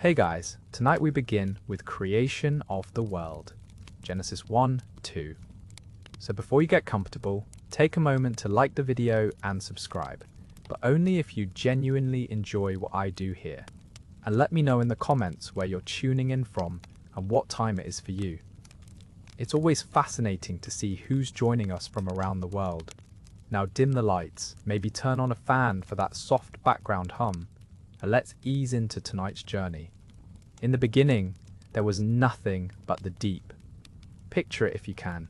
Hey guys, tonight we begin with creation of the world. Genesis 1-2. So before you get comfortable, take a moment to like the video and subscribe, but only if you genuinely enjoy what I do here. And let me know in the comments where you're tuning in from and what time it is for you. It's always fascinating to see who's joining us from around the world. Now dim the lights, maybe turn on a fan for that soft background hum, and let's ease into tonight's journey. In the beginning, there was nothing but the deep. Picture it if you can.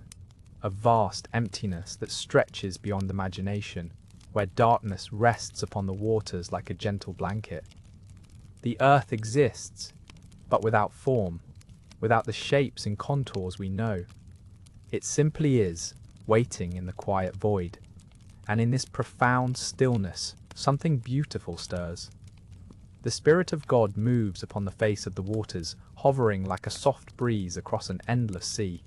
A vast emptiness that stretches beyond imagination, where darkness rests upon the waters like a gentle blanket. The earth exists, but without form, without the shapes and contours we know. It simply is, waiting in the quiet void. And in this profound stillness, something beautiful stirs. The Spirit of God moves upon the face of the waters, hovering like a soft breeze across an endless sea.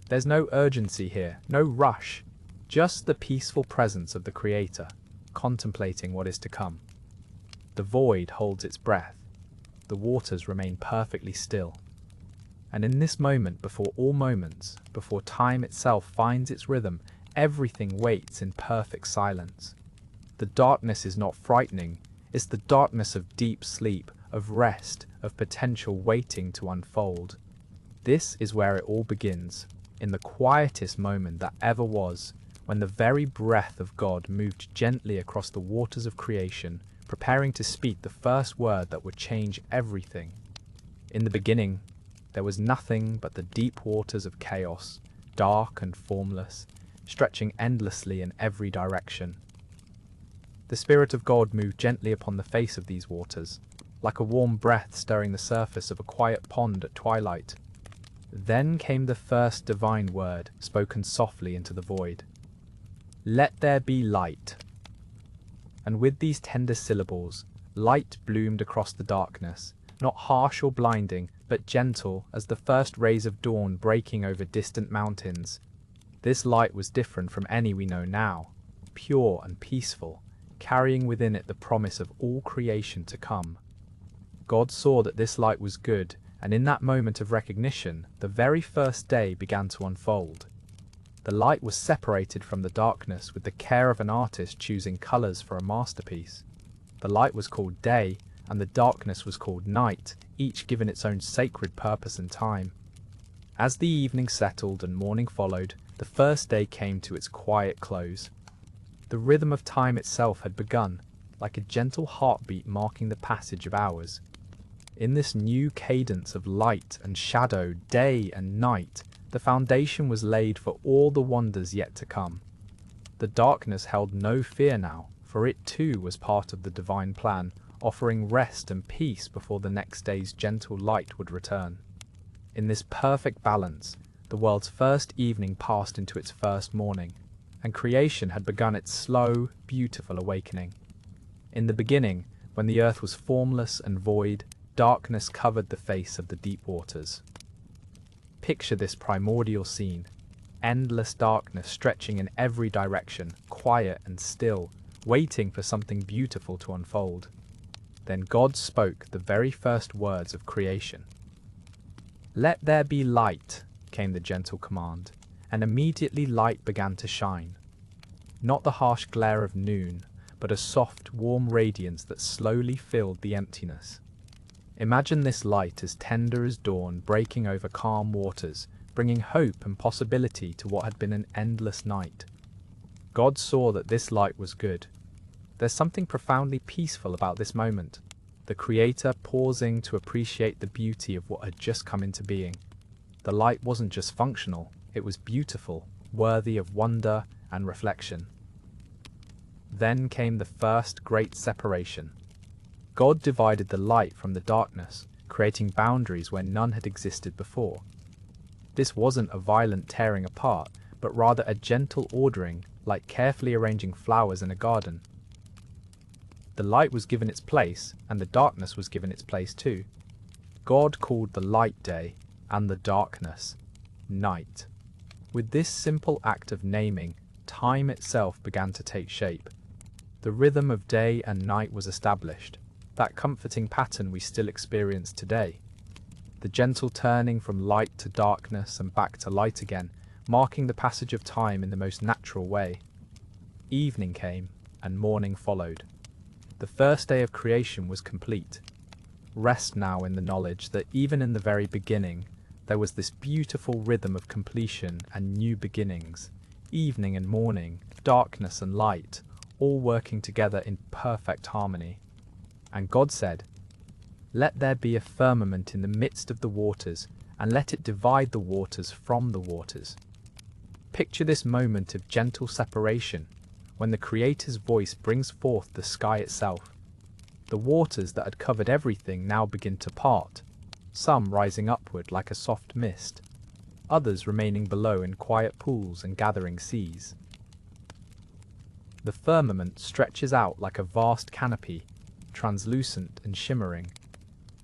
There's no urgency here, no rush, just the peaceful presence of the Creator, contemplating what is to come. The void holds its breath. The waters remain perfectly still. And in this moment, before all moments, before time itself finds its rhythm, everything waits in perfect silence. The darkness is not frightening. It's the darkness of deep sleep, of rest, of potential waiting to unfold. This is where it all begins, in the quietest moment that ever was, when the very breath of God moved gently across the waters of creation, preparing to speak the first word that would change everything. In the beginning, there was nothing but the deep waters of chaos, dark and formless, stretching endlessly in every direction. The Spirit of God moved gently upon the face of these waters, like a warm breath stirring the surface of a quiet pond at twilight. Then came the first divine word, spoken softly into the void. "Let there be light." And with these tender syllables, light bloomed across the darkness, not harsh or blinding, but gentle as the first rays of dawn breaking over distant mountains. This light was different from any we know now, pure and peaceful, carrying within it the promise of all creation to come. God saw that this light was good, and in that moment of recognition, the very first day began to unfold. The light was separated from the darkness with the care of an artist choosing colors for a masterpiece. The light was called day, and the darkness was called night, each given its own sacred purpose and time. As the evening settled and morning followed, the first day came to its quiet close. The rhythm of time itself had begun, like a gentle heartbeat marking the passage of hours. In this new cadence of light and shadow, day and night, the foundation was laid for all the wonders yet to come. The darkness held no fear now, for it too was part of the divine plan, offering rest and peace before the next day's gentle light would return. In this perfect balance, the world's first evening passed into its first morning, and creation had begun its slow, beautiful awakening. In the beginning, when the earth was formless and void, darkness covered the face of the deep waters. Picture this primordial scene, endless darkness stretching in every direction, quiet and still, waiting for something beautiful to unfold. Then God spoke the very first words of creation. "Let there be light," came the gentle command, and immediately light began to shine. Not the harsh glare of noon, but a soft, warm radiance that slowly filled the emptiness. Imagine this light as tender as dawn breaking over calm waters, bringing hope and possibility to what had been an endless night. God saw that this light was good. There's something profoundly peaceful about this moment, the Creator pausing to appreciate the beauty of what had just come into being. The light wasn't just functional, it was beautiful, worthy of wonder and reflection. Then came the first great separation. God divided the light from the darkness, creating boundaries where none had existed before. This wasn't a violent tearing apart, but rather a gentle ordering, like carefully arranging flowers in a garden. The light was given its place, and the darkness was given its place too. God called the light day, and the darkness night. With this simple act of naming, time itself began to take shape. The rhythm of day and night was established. that comforting pattern we still experience today. The gentle turning from light to darkness and back to light again, marking the passage of time in the most natural way. Evening came, and morning followed. The first day of creation was complete. Rest now in the knowledge that even in the very beginning, there was this beautiful rhythm of completion and new beginnings, evening and morning, darkness and light, all working together in perfect harmony. And God said, "Let there be a firmament in the midst of the waters, and let it divide the waters from the waters." Picture this moment of gentle separation, when the Creator's voice brings forth the sky itself. The waters that had covered everything now begin to part, some rising upward like a soft mist, others remaining below in quiet pools and gathering seas. The firmament stretches out like a vast canopy, translucent and shimmering.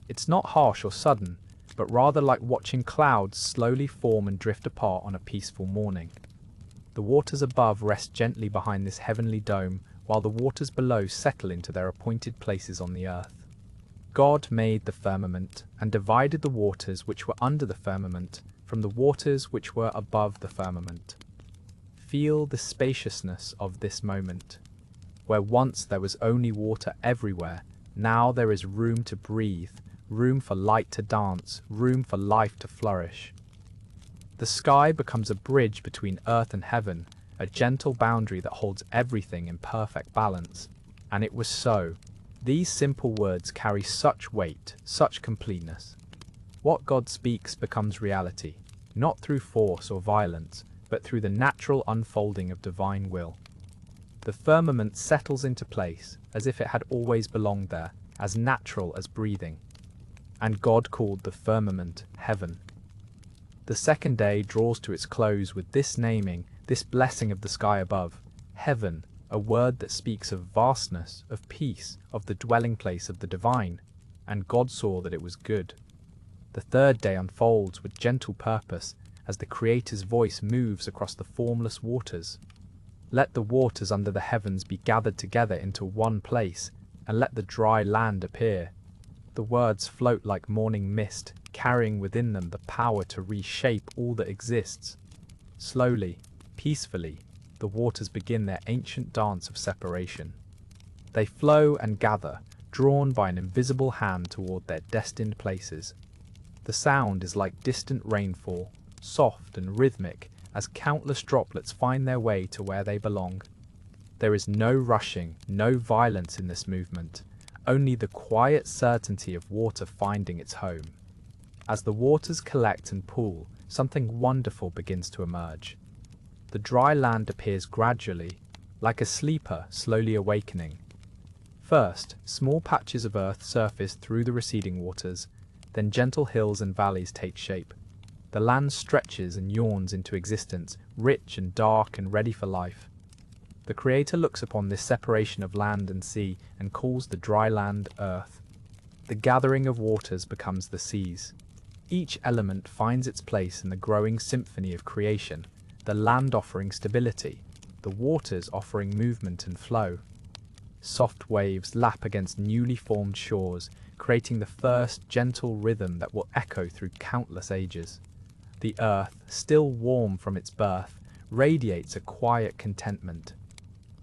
It's not harsh or sudden, but rather like watching clouds slowly form and drift apart on a peaceful morning. The waters above rest gently behind this heavenly dome, while the waters below settle into their appointed places on the earth. God made the firmament and divided the waters which were under the firmament from the waters which were above the firmament. Feel the spaciousness of this moment. Where once there was only water everywhere, now there is room to breathe, room for light to dance, room for life to flourish. The sky becomes a bridge between earth and heaven, a gentle boundary that holds everything in perfect balance. And it was so. These simple words carry such weight, such completeness. What God speaks becomes reality, not through force or violence, but through the natural unfolding of divine will. The firmament settles into place as if it had always belonged there, as natural as breathing. And God called the firmament heaven. The second day draws to its close with this naming, this blessing of the sky above. Heaven, a word that speaks of vastness, of peace, of the dwelling place of the divine. And God saw that it was good. The third day unfolds with gentle purpose as the Creator's voice moves across the formless waters. Let the waters under the heavens be gathered together into one place, and let the dry land appear. The words float like morning mist, carrying within them the power to reshape all that exists. Slowly, peacefully, the waters begin their ancient dance of separation. They flow and gather, drawn by an invisible hand toward their destined places. The sound is like distant rainfall, soft and rhythmic, as countless droplets find their way to where they belong. There is no rushing, no violence in this movement, only the quiet certainty of water finding its home. As the waters collect and pool, something wonderful begins to emerge. The dry land appears gradually, like a sleeper slowly awakening. First, small patches of earth surface through the receding waters, then gentle hills and valleys take shape. The land stretches and yawns into existence, rich and dark and ready for life. The Creator looks upon this separation of land and sea and calls the dry land earth. The gathering of waters becomes the seas. Each element finds its place in the growing symphony of creation, the land offering stability, the waters offering movement and flow. Soft waves lap against newly formed shores, creating the first gentle rhythm that will echo through countless ages. The earth, still warm from its birth, radiates a quiet contentment.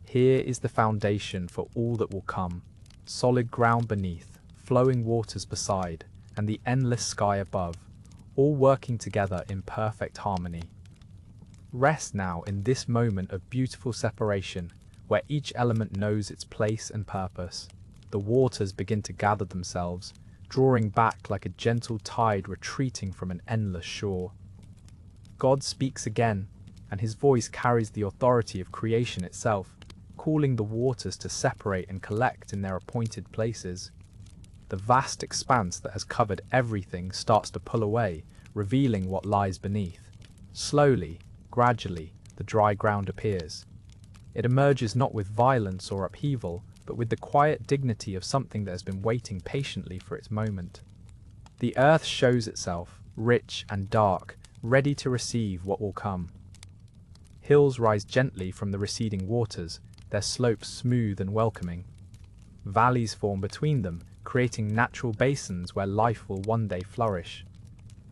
Here is the foundation for all that will come, solid ground beneath, flowing waters beside, and the endless sky above, all working together in perfect harmony. Rest now in this moment of beautiful separation, where each element knows its place and purpose. The waters begin to gather themselves, drawing back like a gentle tide retreating from an endless shore. God speaks again, and his voice carries the authority of creation itself, calling the waters to separate and collect in their appointed places. The vast expanse that has covered everything starts to pull away, revealing what lies beneath. Slowly, gradually, the dry ground appears. It emerges not with violence or upheaval, but with the quiet dignity of something that has been waiting patiently for its moment. The earth shows itself, rich and dark, ready to receive what will come. Hills rise gently from the receding waters, their slopes smooth and welcoming. Valleys form between them, creating natural basins where life will one day flourish.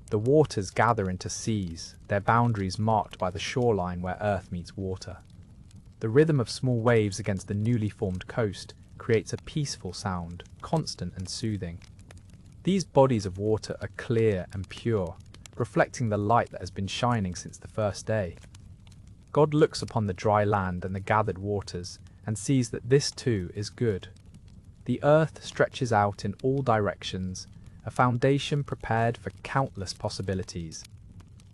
The waters gather into seas, their boundaries marked by the shoreline where earth meets water. The rhythm of small waves against the newly formed coast creates a peaceful sound, constant and soothing. These bodies of water are clear and pure, reflecting the light that has been shining since the first day. God looks upon the dry land and the gathered waters and sees that this too is good. The earth stretches out in all directions, a foundation prepared for countless possibilities.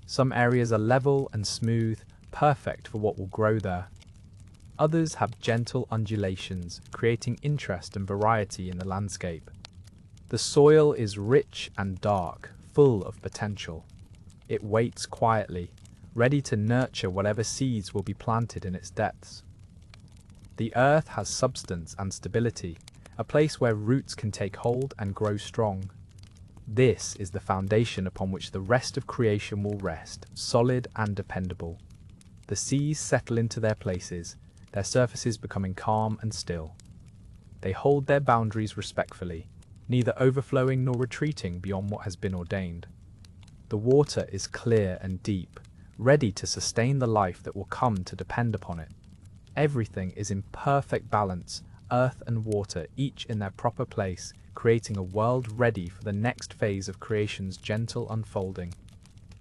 Some areas are level and smooth, perfect for what will grow there. Others have gentle undulations, creating interest and variety in the landscape. The soil is rich and dark, full of potential. It waits quietly, ready to nurture whatever seeds will be planted in its depths. The earth has substance and stability, a place where roots can take hold and grow strong. This is the foundation upon which the rest of creation will rest, solid and dependable. The seas settle into their places, their surfaces becoming calm and still. They hold their boundaries respectfully, neither overflowing nor retreating beyond what has been ordained. The water is clear and deep, ready to sustain the life that will come to depend upon it. Everything is in perfect balance, earth and water, each in their proper place, creating a world ready for the next phase of creation's gentle unfolding.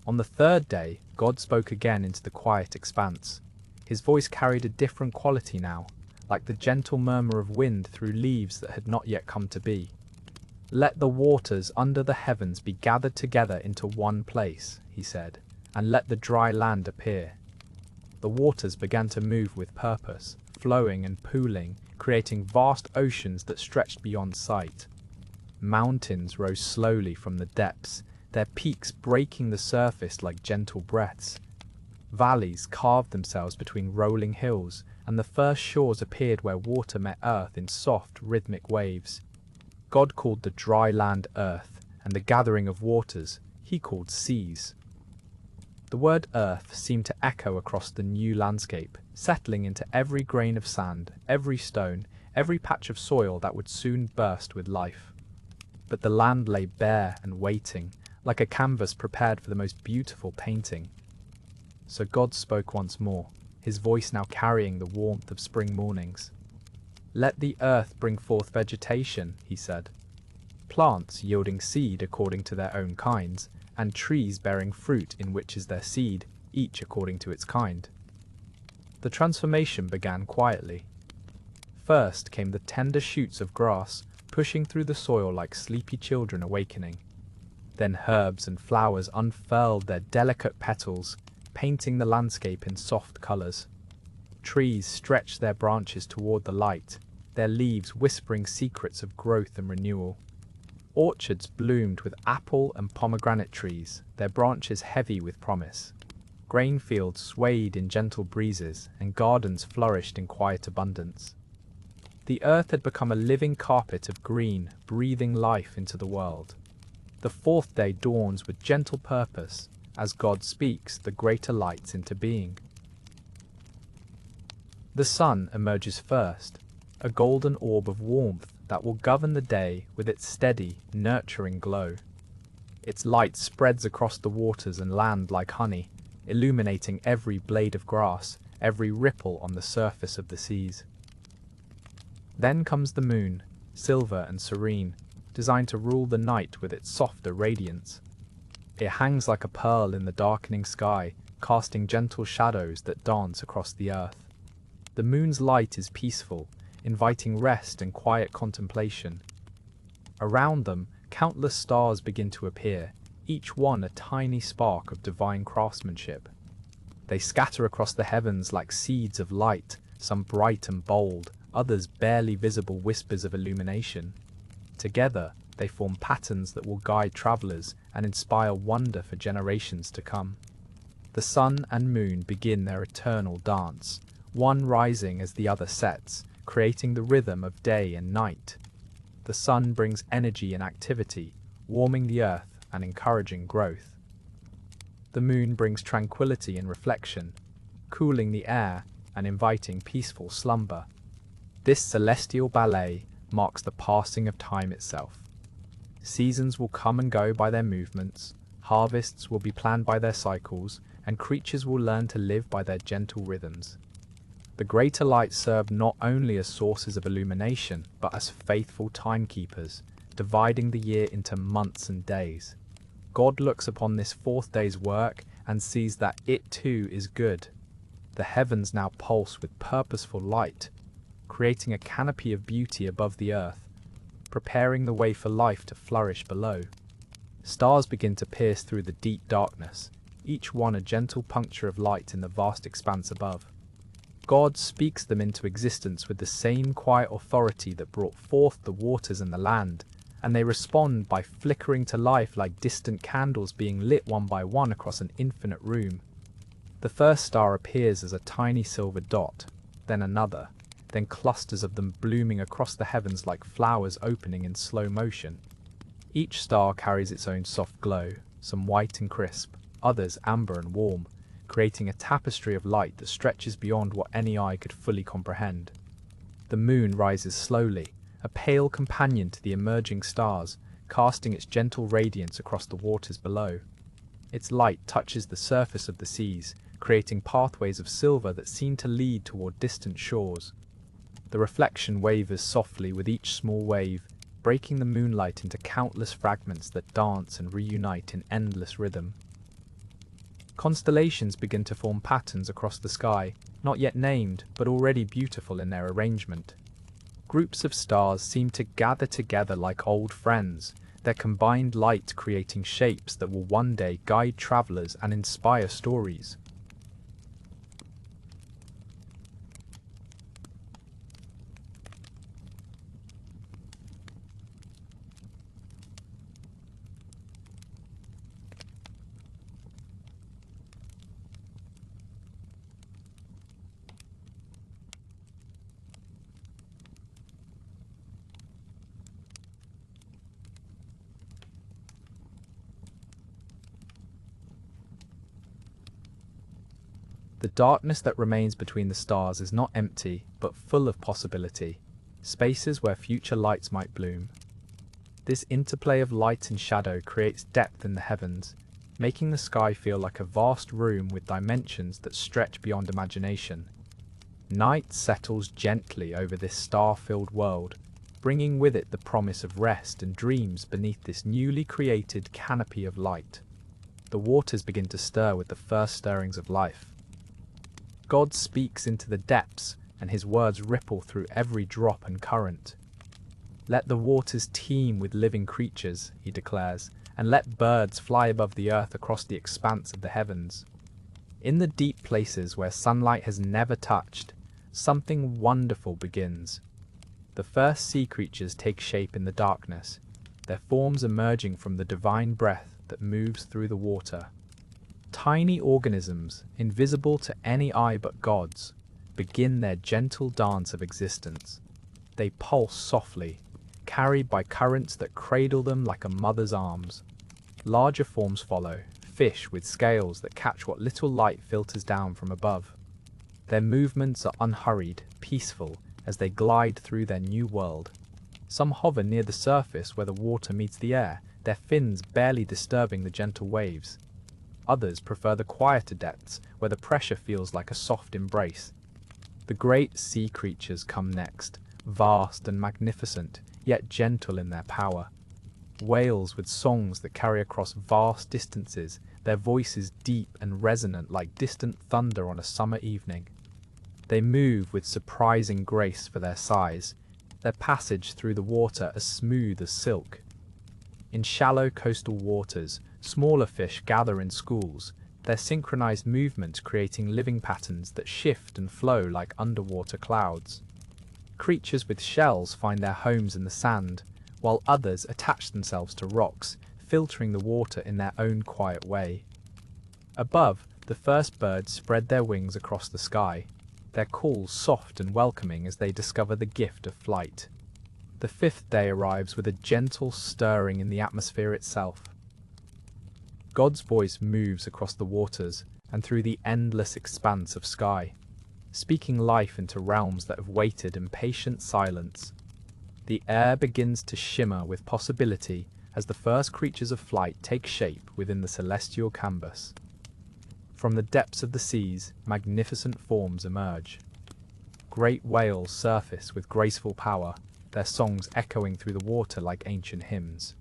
On the third day, God spoke again into the quiet expanse. His voice carried a different quality now, like the gentle murmur of wind through leaves that had not yet come to be. "Let the waters under the heavens be gathered together into one place," he said, "and let the dry land appear." The waters began to move with purpose, flowing and pooling, creating vast oceans that stretched beyond sight. Mountains rose slowly from the depths, their peaks breaking the surface like gentle breaths. Valleys carved themselves between rolling hills, and the first shores appeared where water met earth in soft, rhythmic waves. God called the dry land earth, and the gathering of waters he called seas. The word earth seemed to echo across the new landscape, settling into every grain of sand, every stone, every patch of soil that would soon burst with life. But the land lay bare and waiting, like a canvas prepared for the most beautiful painting. So God spoke once more, his voice now carrying the warmth of spring mornings. "Let the earth bring forth vegetation," he said. "Plants yielding seed according to their own kinds, and trees bearing fruit in which is their seed, each according to its kind." The transformation began quietly. First came the tender shoots of grass, pushing through the soil like sleepy children awakening. Then herbs and flowers unfurled their delicate petals, painting the landscape in soft colors. Trees stretched their branches toward the light, their leaves whispering secrets of growth and renewal. Orchards bloomed with apple and pomegranate trees, their branches heavy with promise. Grain fields swayed in gentle breezes, and gardens flourished in quiet abundance. The earth had become a living carpet of green, breathing life into the world. The fourth day dawns with gentle purpose, as God speaks the greater lights into being. The sun emerges first, a golden orb of warmth that will govern the day with its steady, nurturing glow. Its light spreads across the waters and land like honey, illuminating every blade of grass, every ripple on the surface of the seas. Then comes the moon, silver and serene, designed to rule the night with its softer radiance. It hangs like a pearl in the darkening sky, casting gentle shadows that dance across the earth. The moon's light is peaceful, inviting rest and quiet contemplation. Around them, countless stars begin to appear, each one a tiny spark of divine craftsmanship. They scatter across the heavens like seeds of light, some bright and bold, others barely visible whispers of illumination. Together, they form patterns that will guide travelers and inspire wonder for generations to come. The sun and moon begin their eternal dance, one rising as the other sets, creating the rhythm of day and night. The sun brings energy and activity, warming the earth and encouraging growth. The moon brings tranquility and reflection, cooling the air and inviting peaceful slumber. This celestial ballet, marks the passing of time itself. Seasons will come and go by their movements, harvests will be planned by their cycles, and creatures will learn to live by their gentle rhythms. The greater lights serve not only as sources of illumination, but as faithful timekeepers, dividing the year into months and days. God looks upon this fourth day's work and sees that it too is good. The heavens now pulse with purposeful light, creating a canopy of beauty above the earth, preparing the way for life to flourish below. Stars begin to pierce through the deep darkness, each one a gentle puncture of light in the vast expanse above. God speaks them into existence with the same quiet authority that brought forth the waters and the land, and they respond by flickering to life like distant candles being lit one by one across an infinite room. The first star appears as a tiny silver dot, then another, then clusters of them blooming across the heavens like flowers opening in slow motion. Each star carries its own soft glow, some white and crisp, others amber and warm, creating a tapestry of light that stretches beyond what any eye could fully comprehend. The moon rises slowly, a pale companion to the emerging stars, casting its gentle radiance across the waters below. Its light touches the surface of the seas, creating pathways of silver that seem to lead toward distant shores. The reflection wavers softly with each small wave, breaking the moonlight into countless fragments that dance and reunite in endless rhythm. Constellations begin to form patterns across the sky, not yet named, but already beautiful in their arrangement. Groups of stars seem to gather together like old friends, their combined light creating shapes that will one day guide travelers and inspire stories. The darkness that remains between the stars is not empty, but full of possibility, spaces where future lights might bloom. This interplay of light and shadow creates depth in the heavens, making the sky feel like a vast room with dimensions that stretch beyond imagination. Night settles gently over this star-filled world, bringing with it the promise of rest and dreams beneath this newly created canopy of light. The waters begin to stir with the first stirrings of life. God speaks into the depths, and his words ripple through every drop and current. Let the waters teem with living creatures, he declares, and let birds fly above the earth across the expanse of the heavens. In the deep places where sunlight has never touched, something wonderful begins. The first sea creatures take shape in the darkness, their forms emerging from the divine breath that moves through the water. Tiny organisms, invisible to any eye but God's, begin their gentle dance of existence. They pulse softly, carried by currents that cradle them like a mother's arms. Larger forms follow, fish with scales that catch what little light filters down from above. Their movements are unhurried, peaceful, as they glide through their new world. Some hover near the surface where the water meets the air, their fins barely disturbing the gentle waves. Others prefer the quieter depths, where the pressure feels like a soft embrace. The great sea creatures come next, vast and magnificent, yet gentle in their power. Whales with songs that carry across vast distances, their voices deep and resonant like distant thunder on a summer evening. They move with surprising grace for their size, their passage through the water as smooth as silk. In shallow coastal waters, smaller fish gather in schools, their synchronized movements creating living patterns that shift and flow like underwater clouds. Creatures with shells find their homes in the sand, while others attach themselves to rocks, filtering the water in their own quiet way. Above, the first birds spread their wings across the sky, their calls soft and welcoming as they discover the gift of flight. The fifth day arrives with a gentle stirring in the atmosphere itself. God's voice moves across the waters and through the endless expanse of sky, speaking life into realms that have waited in patient silence. The air begins to shimmer with possibility as the first creatures of flight take shape within the celestial canvas. From the depths of the seas, magnificent forms emerge. Great whales surface with graceful power, their songs echoing through the water like ancient hymns.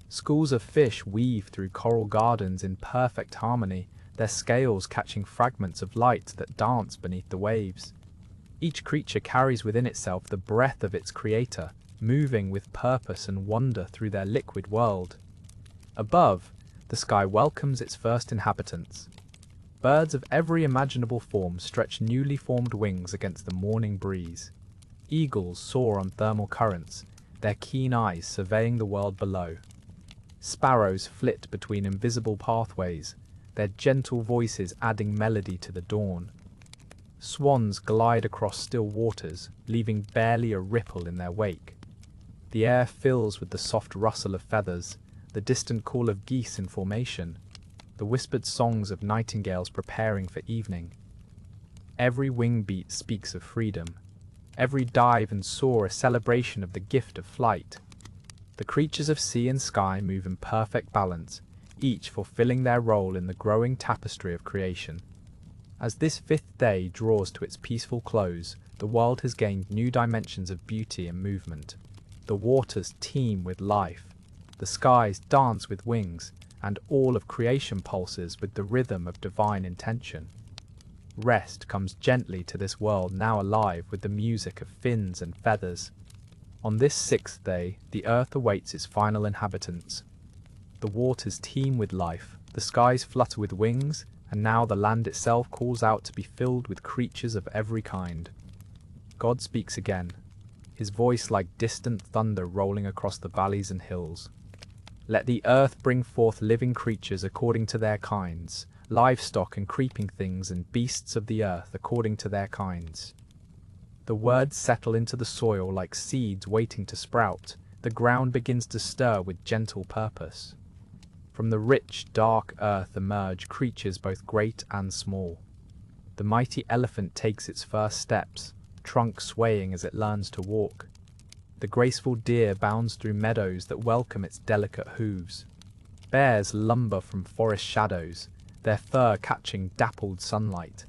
Schools of fish weave through coral gardens in perfect harmony, their scales catching fragments of light that dance beneath the waves. Each creature carries within itself the breath of its creator, moving with purpose and wonder through their liquid world. Above, the sky welcomes its first inhabitants. Birds of every imaginable form stretch newly formed wings against the morning breeze. Eagles soar on thermal currents, their keen eyes surveying the world below. Sparrows flit between invisible pathways, their gentle voices adding melody to the dawn. Swans glide across still waters, leaving barely a ripple in their wake. The air fills with the soft rustle of feathers, the distant call of geese in formation, the whispered songs of nightingales preparing for evening. Every wing beat speaks of freedom, every dive and soar a celebration of the gift of flight. The creatures of sea and sky move in perfect balance, each fulfilling their role in the growing tapestry of creation. As this fifth day draws to its peaceful close, the world has gained new dimensions of beauty and movement. The waters teem with life, the skies dance with wings, and all of creation pulses with the rhythm of divine intention. Rest comes gently to this world now alive with the music of fins and feathers. On this sixth day, the earth awaits its final inhabitants. The waters teem with life, the skies flutter with wings, and now the land itself calls out to be filled with creatures of every kind. God speaks again, his voice like distant thunder rolling across the valleys and hills. Let the earth bring forth living creatures according to their kinds, livestock and creeping things and beasts of the earth according to their kinds. The words settle into the soil like seeds waiting to sprout. The ground begins to stir with gentle purpose. From the rich, dark earth emerge creatures both great and small. The mighty elephant takes its first steps, trunk swaying as it learns to walk. The graceful deer bounds through meadows that welcome its delicate hooves. Bears lumber from forest shadows, their fur catching dappled sunlight.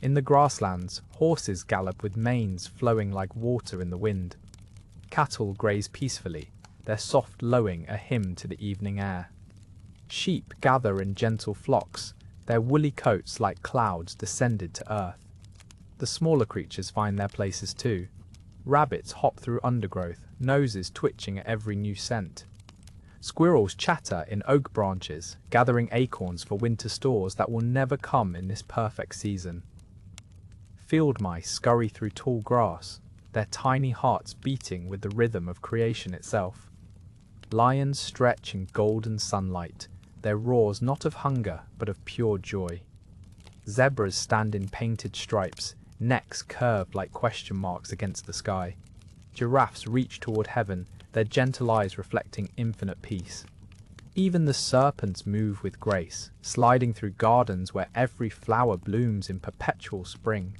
In the grasslands, horses gallop with manes flowing like water in the wind. Cattle graze peacefully, their soft lowing a hymn to the evening air. Sheep gather in gentle flocks, their woolly coats like clouds descended to earth. The smaller creatures find their places too. Rabbits hop through undergrowth, noses twitching at every new scent. Squirrels chatter in oak branches, gathering acorns for winter stores that will never come in this perfect season. Field mice scurry through tall grass, their tiny hearts beating with the rhythm of creation itself. Lions stretch in golden sunlight, their roars not of hunger but of pure joy. Zebras stand in painted stripes, necks curved like question marks against the sky. Giraffes reach toward heaven, their gentle eyes reflecting infinite peace. Even the serpents move with grace, sliding through gardens where every flower blooms in perpetual spring.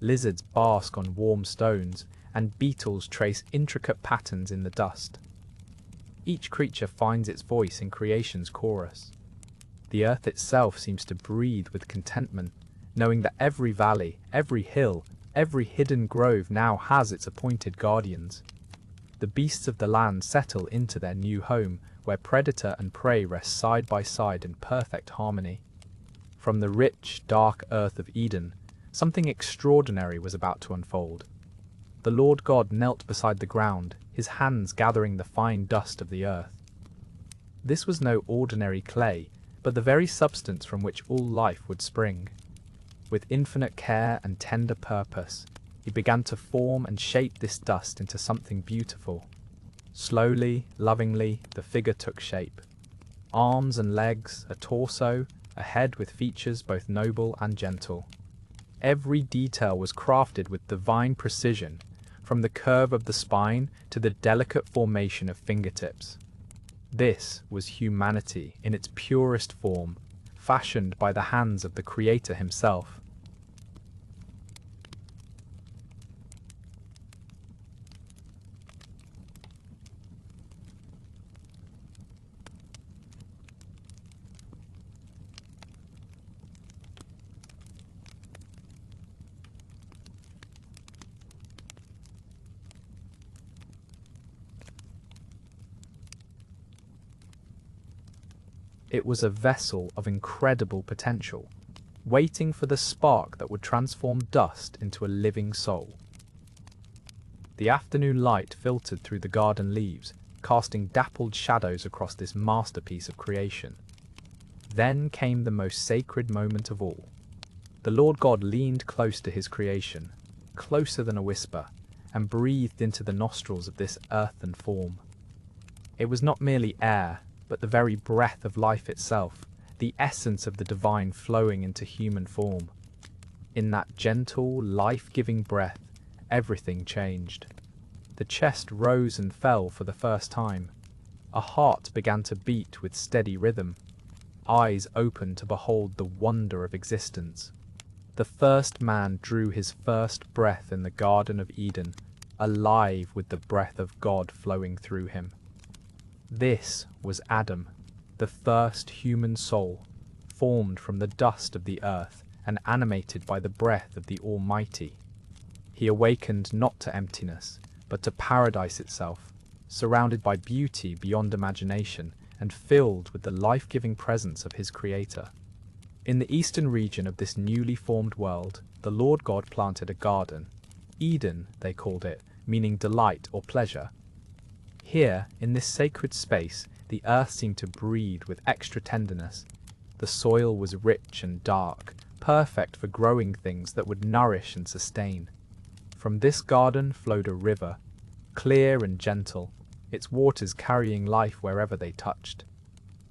Lizards bask on warm stones, and beetles trace intricate patterns in the dust. Each creature finds its voice in creation's chorus. The earth itself seems to breathe with contentment, knowing that every valley, every hill, every hidden grove now has its appointed guardians. The beasts of the land settle into their new home, where predator and prey rest side by side in perfect harmony. From the rich, dark earth of Eden, something extraordinary was about to unfold. The Lord God knelt beside the ground, his hands gathering the fine dust of the earth. This was no ordinary clay, but the very substance from which all life would spring. With infinite care and tender purpose, he began to form and shape this dust into something beautiful. Slowly, lovingly, the figure took shape. Arms and legs, a torso, a head with features both noble and gentle. Every detail was crafted with divine precision, from the curve of the spine to the delicate formation of fingertips. This was humanity in its purest form, fashioned by the hands of the Creator himself. It was a vessel of incredible potential, waiting for the spark that would transform dust into a living soul. The afternoon light filtered through the garden leaves, casting dappled shadows across this masterpiece of creation. Then came the most sacred moment of all. The Lord God leaned close to his creation, closer than a whisper, and breathed into the nostrils of this earthen form. It was not merely air, but the very breath of life itself, the essence of the divine flowing into human form. In that gentle, life-giving breath, everything changed. The chest rose and fell for the first time. A heart began to beat with steady rhythm. Eyes opened to behold the wonder of existence. The first man drew his first breath in the Garden of Eden, alive with the breath of God flowing through him. This was Adam, the first human soul, formed from the dust of the earth and animated by the breath of the Almighty. He awakened not to emptiness, but to paradise itself, surrounded by beauty beyond imagination and filled with the life-giving presence of his Creator. In the eastern region of this newly formed world, the Lord God planted a garden. Eden, they called it, meaning delight or pleasure. Here, in this sacred space, the earth seemed to breathe with extra tenderness. The soil was rich and dark, perfect for growing things that would nourish and sustain. From this garden flowed a river, clear and gentle, its waters carrying life wherever they touched.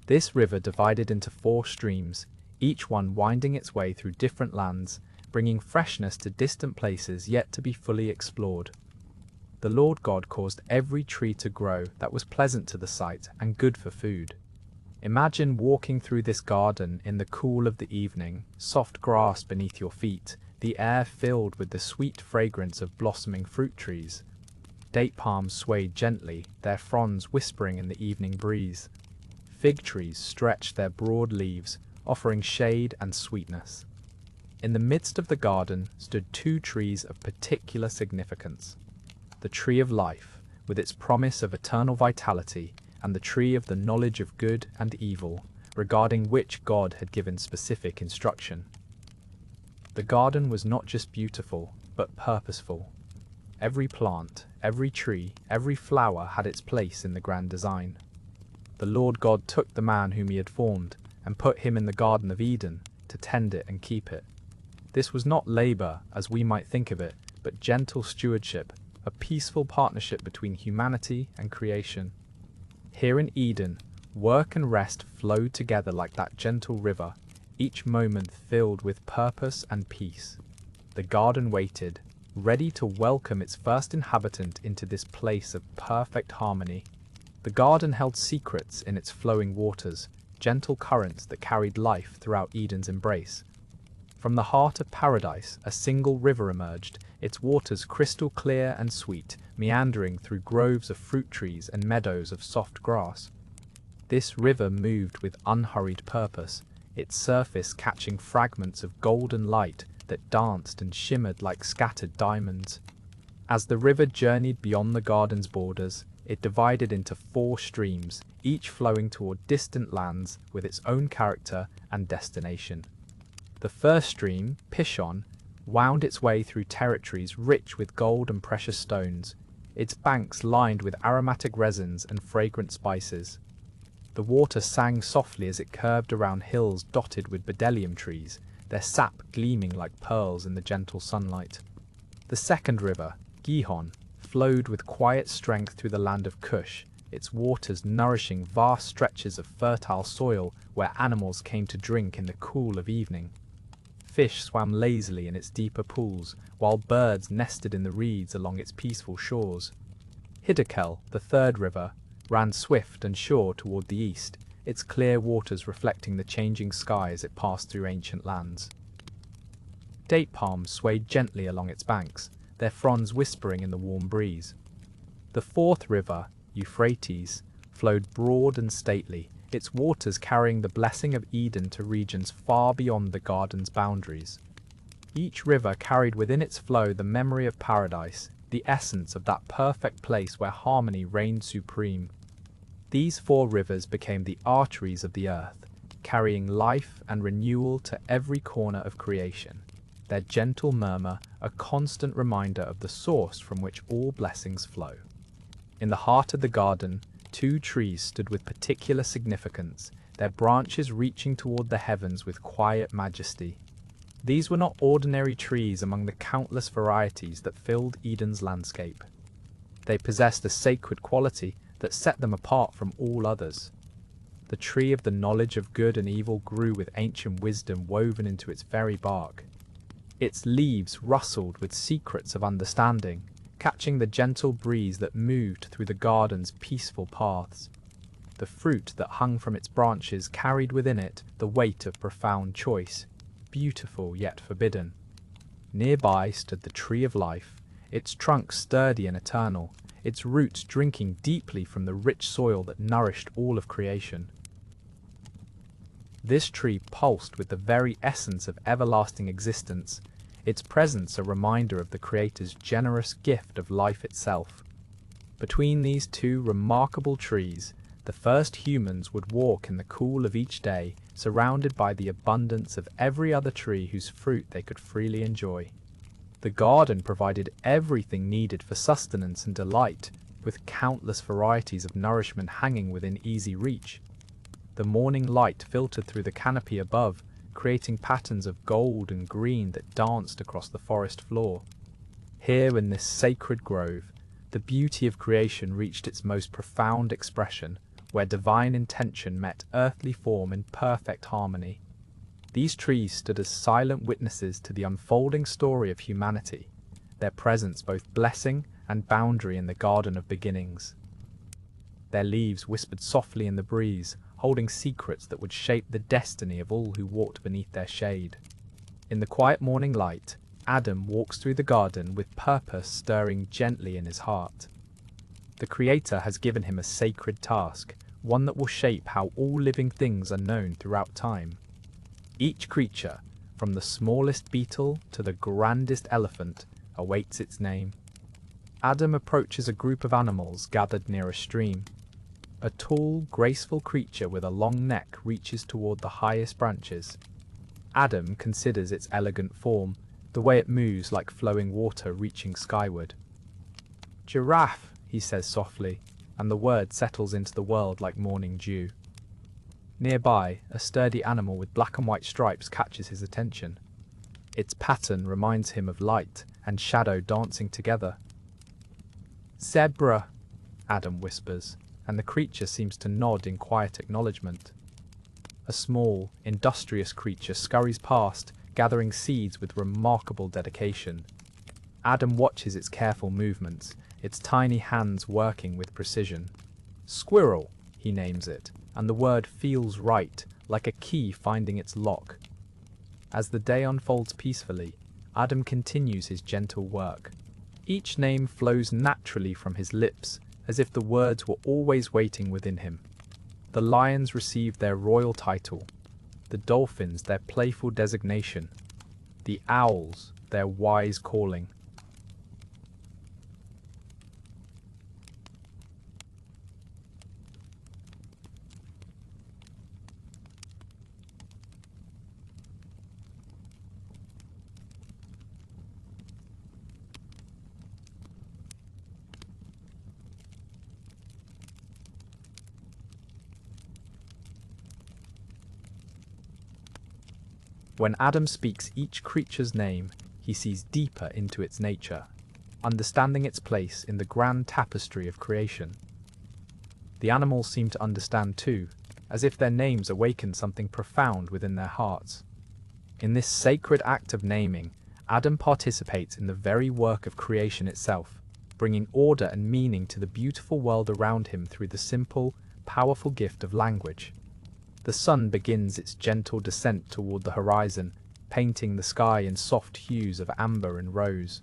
This river divided into 4 streams, each one winding its way through different lands, bringing freshness to distant places yet to be fully explored. The Lord God caused every tree to grow that was pleasant to the sight and good for food. Imagine walking through this garden in the cool of the evening, soft grass beneath your feet, the air filled with the sweet fragrance of blossoming fruit trees. Date palms swayed gently, their fronds whispering in the evening breeze. Fig trees stretched their broad leaves, offering shade and sweetness. In the midst of the garden stood 2 trees of particular significance. The tree of life, with its promise of eternal vitality, and the tree of the knowledge of good and evil, regarding which God had given specific instruction. The garden was not just beautiful, but purposeful. Every plant, every tree, every flower had its place in the grand design. The Lord God took the man whom he had formed and put him in the Garden of Eden to tend it and keep it. This was not labor, as we might think of it, but gentle stewardship, a peaceful partnership between humanity and creation. Here in Eden, work and rest flowed together like that gentle river, each moment filled with purpose and peace. The garden waited, ready to welcome its first inhabitant into this place of perfect harmony. The garden held secrets in its flowing waters, gentle currents that carried life throughout Eden's embrace. From the heart of paradise, a single river emerged, its waters crystal clear and sweet, meandering through groves of fruit trees and meadows of soft grass. This river moved with unhurried purpose, its surface catching fragments of golden light that danced and shimmered like scattered diamonds. As the river journeyed beyond the garden's borders, it divided into 4 streams, each flowing toward distant lands with its own character and destination. The first stream, Pishon, wound its way through territories rich with gold and precious stones, its banks lined with aromatic resins and fragrant spices. The water sang softly as it curved around hills dotted with bdellium trees, their sap gleaming like pearls in the gentle sunlight. The second river, Gihon, flowed with quiet strength through the land of Cush, its waters nourishing vast stretches of fertile soil where animals came to drink in the cool of evening. Fish swam lazily in its deeper pools, while birds nested in the reeds along its peaceful shores. Hiddekel, the third river, ran swift and sure toward the east, its clear waters reflecting the changing sky as it passed through ancient lands. Date palms swayed gently along its banks, their fronds whispering in the warm breeze. The fourth river, Euphrates, flowed broad and stately, its waters carrying the blessing of Eden to regions far beyond the garden's boundaries. Each river carried within its flow the memory of paradise, the essence of that perfect place where harmony reigned supreme. These 4 rivers became the arteries of the earth, carrying life and renewal to every corner of creation, their gentle murmur a constant reminder of the source from which all blessings flow. In the heart of the garden, two trees stood with particular significance, their branches reaching toward the heavens with quiet majesty. These were not ordinary trees among the countless varieties that filled Eden's landscape. They possessed a sacred quality that set them apart from all others. The tree of the knowledge of good and evil grew with ancient wisdom woven into its very bark. Its leaves rustled with secrets of understanding, catching the gentle breeze that moved through the garden's peaceful paths. The fruit that hung from its branches carried within it the weight of profound choice, beautiful yet forbidden. Nearby stood the tree of life, its trunk sturdy and eternal, its roots drinking deeply from the rich soil that nourished all of creation. This tree pulsed with the very essence of everlasting existence, its presence a reminder of the Creator's generous gift of life itself. Between these two remarkable trees, the first humans would walk in the cool of each day, surrounded by the abundance of every other tree whose fruit they could freely enjoy. The garden provided everything needed for sustenance and delight, with countless varieties of nourishment hanging within easy reach. The morning light filtered through the canopy above, creating patterns of gold and green that danced across the forest floor. Here in this sacred grove, the beauty of creation reached its most profound expression, where divine intention met earthly form in perfect harmony. These trees stood as silent witnesses to the unfolding story of humanity, their presence both blessing and boundary in the garden of beginnings. Their leaves whispered softly in the breeze, holding secrets that would shape the destiny of all who walked beneath their shade. In the quiet morning light, Adam walks through the garden with purpose stirring gently in his heart. The Creator has given him a sacred task, one that will shape how all living things are known throughout time. Each creature, from the smallest beetle to the grandest elephant, awaits its name. Adam approaches a group of animals gathered near a stream. A tall, graceful creature with a long neck reaches toward the highest branches. Adam considers its elegant form, the way it moves like flowing water reaching skyward. "Giraffe," he says softly, and the word settles into the world like morning dew. Nearby, a sturdy animal with black and white stripes catches his attention. Its pattern reminds him of light and shadow dancing together. "Zebra," Adam whispers, and the creature seems to nod in quiet acknowledgement. A small, industrious creature scurries past, gathering seeds with remarkable dedication. Adam watches its careful movements, its tiny hands working with precision. "Squirrel," he names it, and the word feels right, like a key finding its lock. As the day unfolds peacefully, Adam continues his gentle work. Each name flows naturally from his lips, as if the words were always waiting within him. The lions receive their royal title, the dolphins their playful designation, the owls their wise calling. When Adam speaks each creature's name, he sees deeper into its nature, understanding its place in the grand tapestry of creation. The animals seem to understand too, as if their names awaken something profound within their hearts. In this sacred act of naming, Adam participates in the very work of creation itself, bringing order and meaning to the beautiful world around him through the simple, powerful gift of language. The sun begins its gentle descent toward the horizon, painting the sky in soft hues of amber and rose.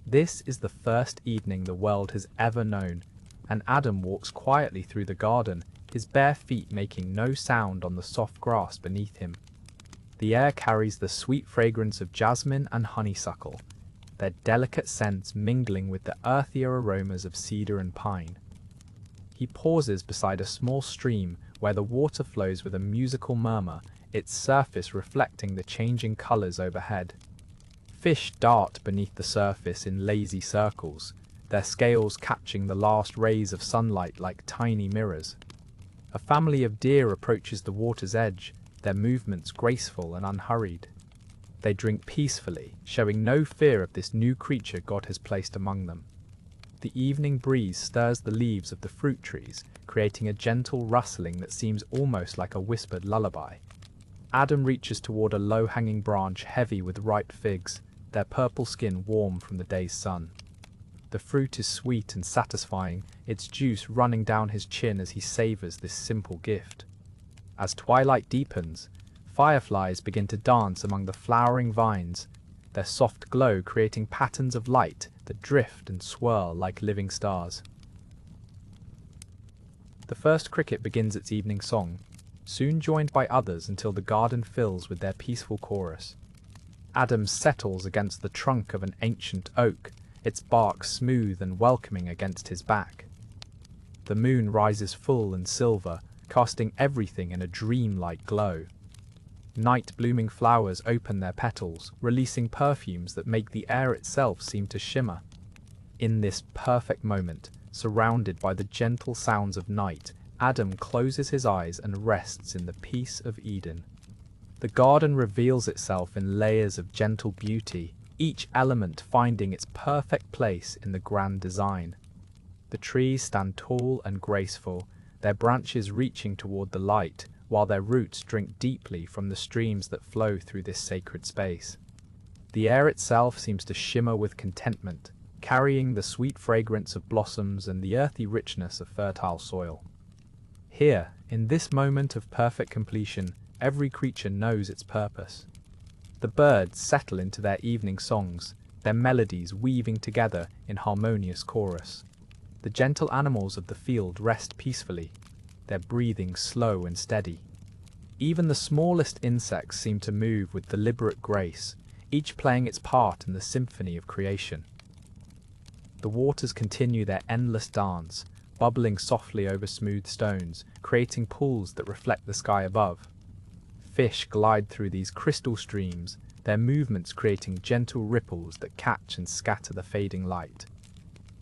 This is the first evening the world has ever known, and Adam walks quietly through the garden, his bare feet making no sound on the soft grass beneath him. The air carries the sweet fragrance of jasmine and honeysuckle, their delicate scents mingling with the earthier aromas of cedar and pine. He pauses beside a small stream where the water flows with a musical murmur, its surface reflecting the changing colors overhead. Fish dart beneath the surface in lazy circles, their scales catching the last rays of sunlight like tiny mirrors. A family of deer approaches the water's edge, their movements graceful and unhurried. They drink peacefully, showing no fear of this new creature God has placed among them. The evening breeze stirs the leaves of the fruit trees, creating a gentle rustling that seems almost like a whispered lullaby. Adam reaches toward a low-hanging branch heavy with ripe figs, their purple skin warm from the day's sun. The fruit is sweet and satisfying, its juice running down his chin as he savors this simple gift. As twilight deepens, fireflies begin to dance among the flowering vines, their soft glow creating patterns of light that drift and swirl like living stars. The first cricket begins its evening song, soon joined by others until the garden fills with their peaceful chorus. Adam settles against the trunk of an ancient oak, its bark smooth and welcoming against his back. The moon rises full and silver, casting everything in a dreamlike glow. Night-blooming flowers open their petals, releasing perfumes that make the air itself seem to shimmer. In this perfect moment, surrounded by the gentle sounds of night, Adam closes his eyes and rests in the peace of Eden. The garden reveals itself in layers of gentle beauty, each element finding its perfect place in the grand design. The trees stand tall and graceful, their branches reaching toward the light, while their roots drink deeply from the streams that flow through this sacred space. The air itself seems to shimmer with contentment, carrying the sweet fragrance of blossoms and the earthy richness of fertile soil. Here, in this moment of perfect completion, every creature knows its purpose. The birds settle into their evening songs, their melodies weaving together in harmonious chorus. The gentle animals of the field rest peacefully, their breathing slow and steady. Even the smallest insects seem to move with deliberate grace, each playing its part in the symphony of creation. The waters continue their endless dance, bubbling softly over smooth stones, creating pools that reflect the sky above. Fish glide through these crystal streams, their movements creating gentle ripples that catch and scatter the fading light.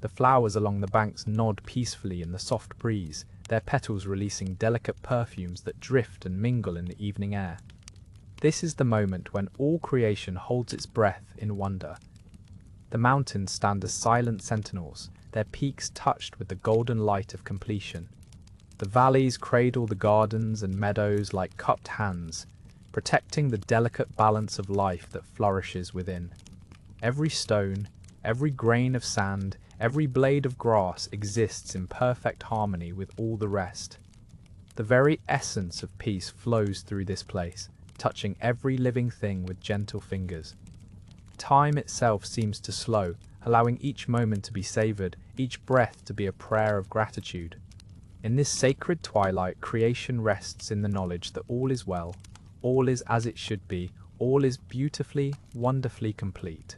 The flowers along the banks nod peacefully in the soft breeze, their petals releasing delicate perfumes that drift and mingle in the evening air. This is the moment when all creation holds its breath in wonder. The mountains stand as silent sentinels, their peaks touched with the golden light of completion. The valleys cradle the gardens and meadows like cupped hands, protecting the delicate balance of life that flourishes within. Every stone, every grain of sand, every blade of grass exists in perfect harmony with all the rest. The very essence of peace flows through this place, touching every living thing with gentle fingers. Time itself seems to slow, allowing each moment to be savored, each breath to be a prayer of gratitude. In this sacred twilight, creation rests in the knowledge that all is well, all is as it should be, all is beautifully, wonderfully complete.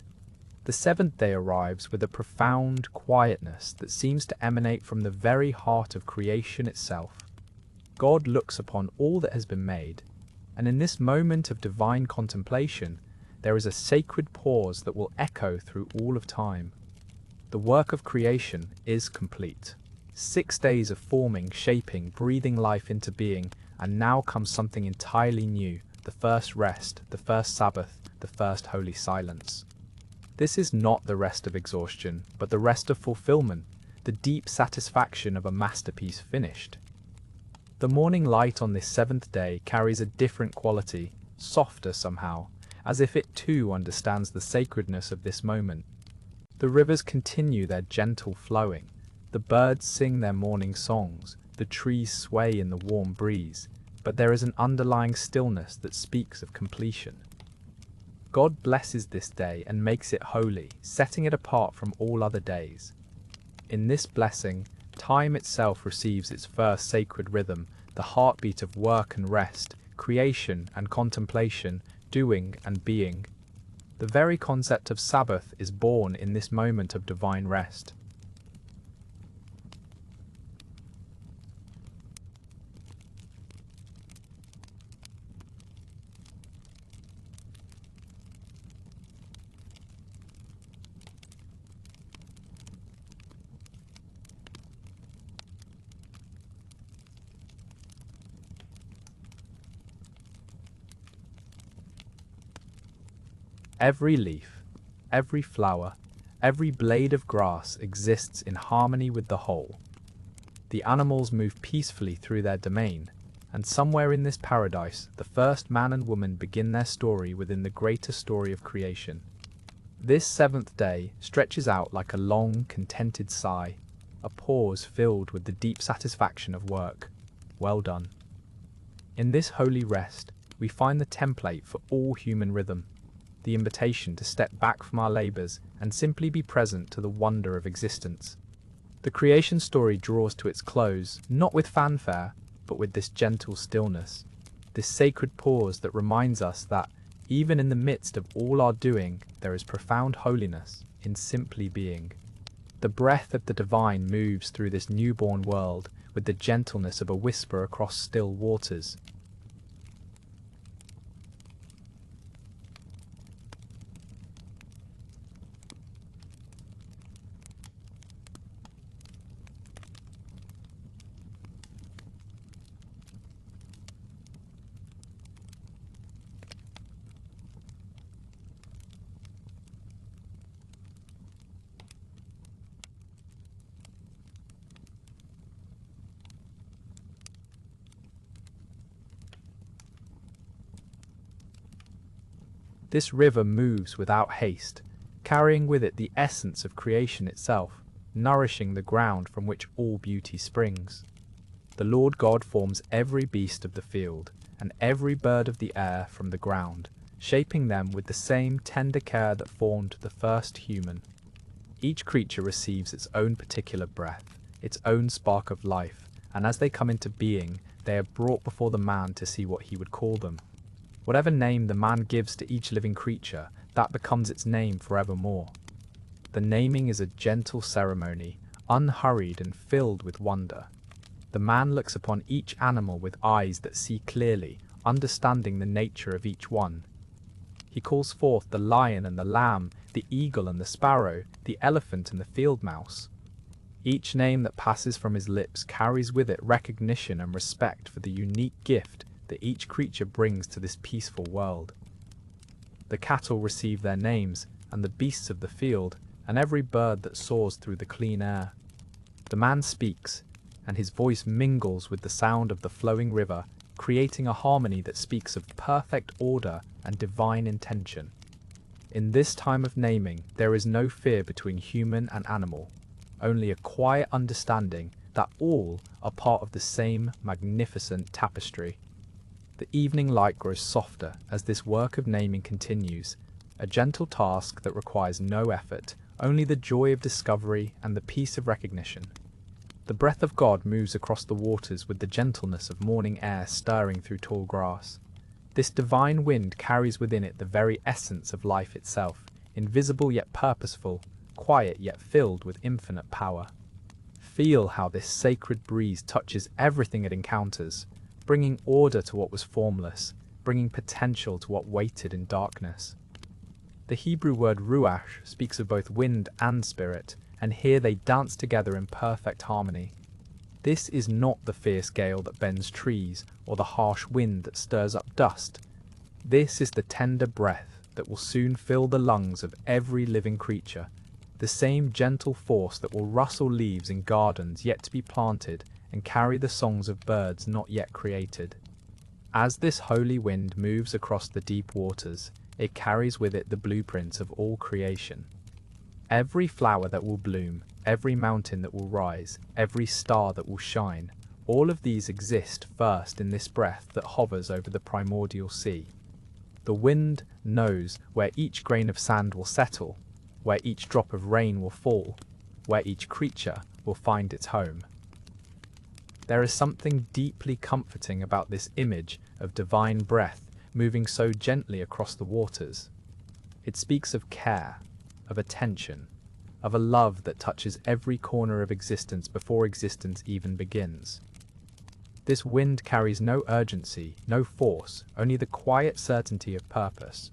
The seventh day arrives with a profound quietness that seems to emanate from the very heart of creation itself. God looks upon all that has been made, and in this moment of divine contemplation, there is a sacred pause that will echo through all of time. The work of creation is complete. 6 days of forming, shaping, breathing life into being, and now comes something entirely new, the first rest, the first Sabbath, the first holy silence. This is not the rest of exhaustion, but the rest of fulfillment, the deep satisfaction of a masterpiece finished. The morning light on this seventh day carries a different quality, softer somehow, as if it too understands the sacredness of this moment. The rivers continue their gentle flowing, the birds sing their morning songs, the trees sway in the warm breeze, but there is an underlying stillness that speaks of completion. God blesses this day and makes it holy, setting it apart from all other days. In this blessing, time itself receives its first sacred rhythm, the heartbeat of work and rest, creation and contemplation, doing and being. The very concept of Sabbath is born in this moment of divine rest. Every leaf, every flower, every blade of grass exists in harmony with the whole. The animals move peacefully through their domain, and somewhere in this paradise, the first man and woman begin their story within the greater story of creation. This seventh day stretches out like a long, contented sigh, a pause filled with the deep satisfaction of work. Well done. In this holy rest, we find the template for all human rhythm, the invitation to step back from our labors and simply be present to the wonder of existence. The creation story draws to its close, not with fanfare, but with this gentle stillness, this sacred pause that reminds us that, even in the midst of all our doing, there is profound holiness in simply being. The breath of the divine moves through this newborn world with the gentleness of a whisper across still waters. This river moves without haste, carrying with it the essence of creation itself, nourishing the ground from which all beauty springs. The Lord God forms every beast of the field, and every bird of the air from the ground, shaping them with the same tender care that formed the first human. Each creature receives its own particular breath, its own spark of life, and as they come into being, they are brought before the man to see what he would call them. Whatever name the man gives to each living creature, that becomes its name forevermore. The naming is a gentle ceremony, unhurried and filled with wonder. The man looks upon each animal with eyes that see clearly, understanding the nature of each one. He calls forth the lion and the lamb, the eagle and the sparrow, the elephant and the field mouse. Each name that passes from his lips carries with it recognition and respect for the unique gift that each creature brings to this peaceful world. The cattle receive their names, and the beasts of the field, and every bird that soars through the clean air. The man speaks, and his voice mingles with the sound of the flowing river, creating a harmony that speaks of perfect order and divine intention. In this time of naming, there is no fear between human and animal, only a quiet understanding that all are part of the same magnificent tapestry. The evening light grows softer as this work of naming continues, a gentle task that requires no effort, only the joy of discovery and the peace of recognition. The breath of God moves across the waters with the gentleness of morning air stirring through tall grass. This divine wind carries within it the very essence of life itself, invisible yet purposeful, quiet yet filled with infinite power. Feel how this sacred breeze touches everything it encounters, bringing order to what was formless, bringing potential to what waited in darkness. The Hebrew word ruach speaks of both wind and spirit, and here they dance together in perfect harmony. This is not the fierce gale that bends trees, or the harsh wind that stirs up dust. This is the tender breath that will soon fill the lungs of every living creature, the same gentle force that will rustle leaves in gardens yet to be planted and carry the songs of birds not yet created. As this holy wind moves across the deep waters, it carries with it the blueprints of all creation. Every flower that will bloom, every mountain that will rise, every star that will shine, all of these exist first in this breath that hovers over the primordial sea. The wind knows where each grain of sand will settle, where each drop of rain will fall, where each creature will find its home. There is something deeply comforting about this image of divine breath moving so gently across the waters. It speaks of care, of attention, of a love that touches every corner of existence before existence even begins. This wind carries no urgency, no force, only the quiet certainty of purpose.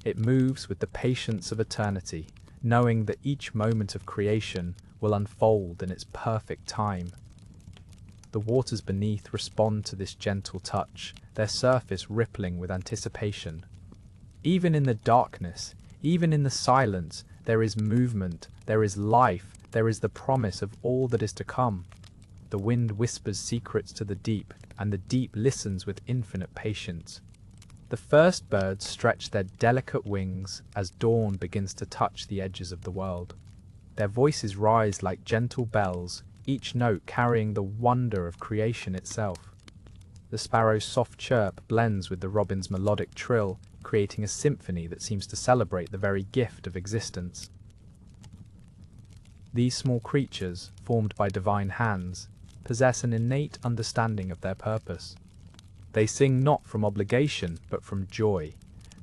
It moves with the patience of eternity, knowing that each moment of creation will unfold in its perfect time. The waters beneath respond to this gentle touch, their surface rippling with anticipation. Even in the darkness, even in the silence, there is movement, there is life, there is the promise of all that is to come. The wind whispers secrets to the deep, and the deep listens with infinite patience. The first birds stretch their delicate wings as dawn begins to touch the edges of the world. Their voices rise like gentle bells, each note carrying the wonder of creation itself. The sparrow's soft chirp blends with the robin's melodic trill, creating a symphony that seems to celebrate the very gift of existence. These small creatures, formed by divine hands, possess an innate understanding of their purpose. They sing not from obligation, but from joy,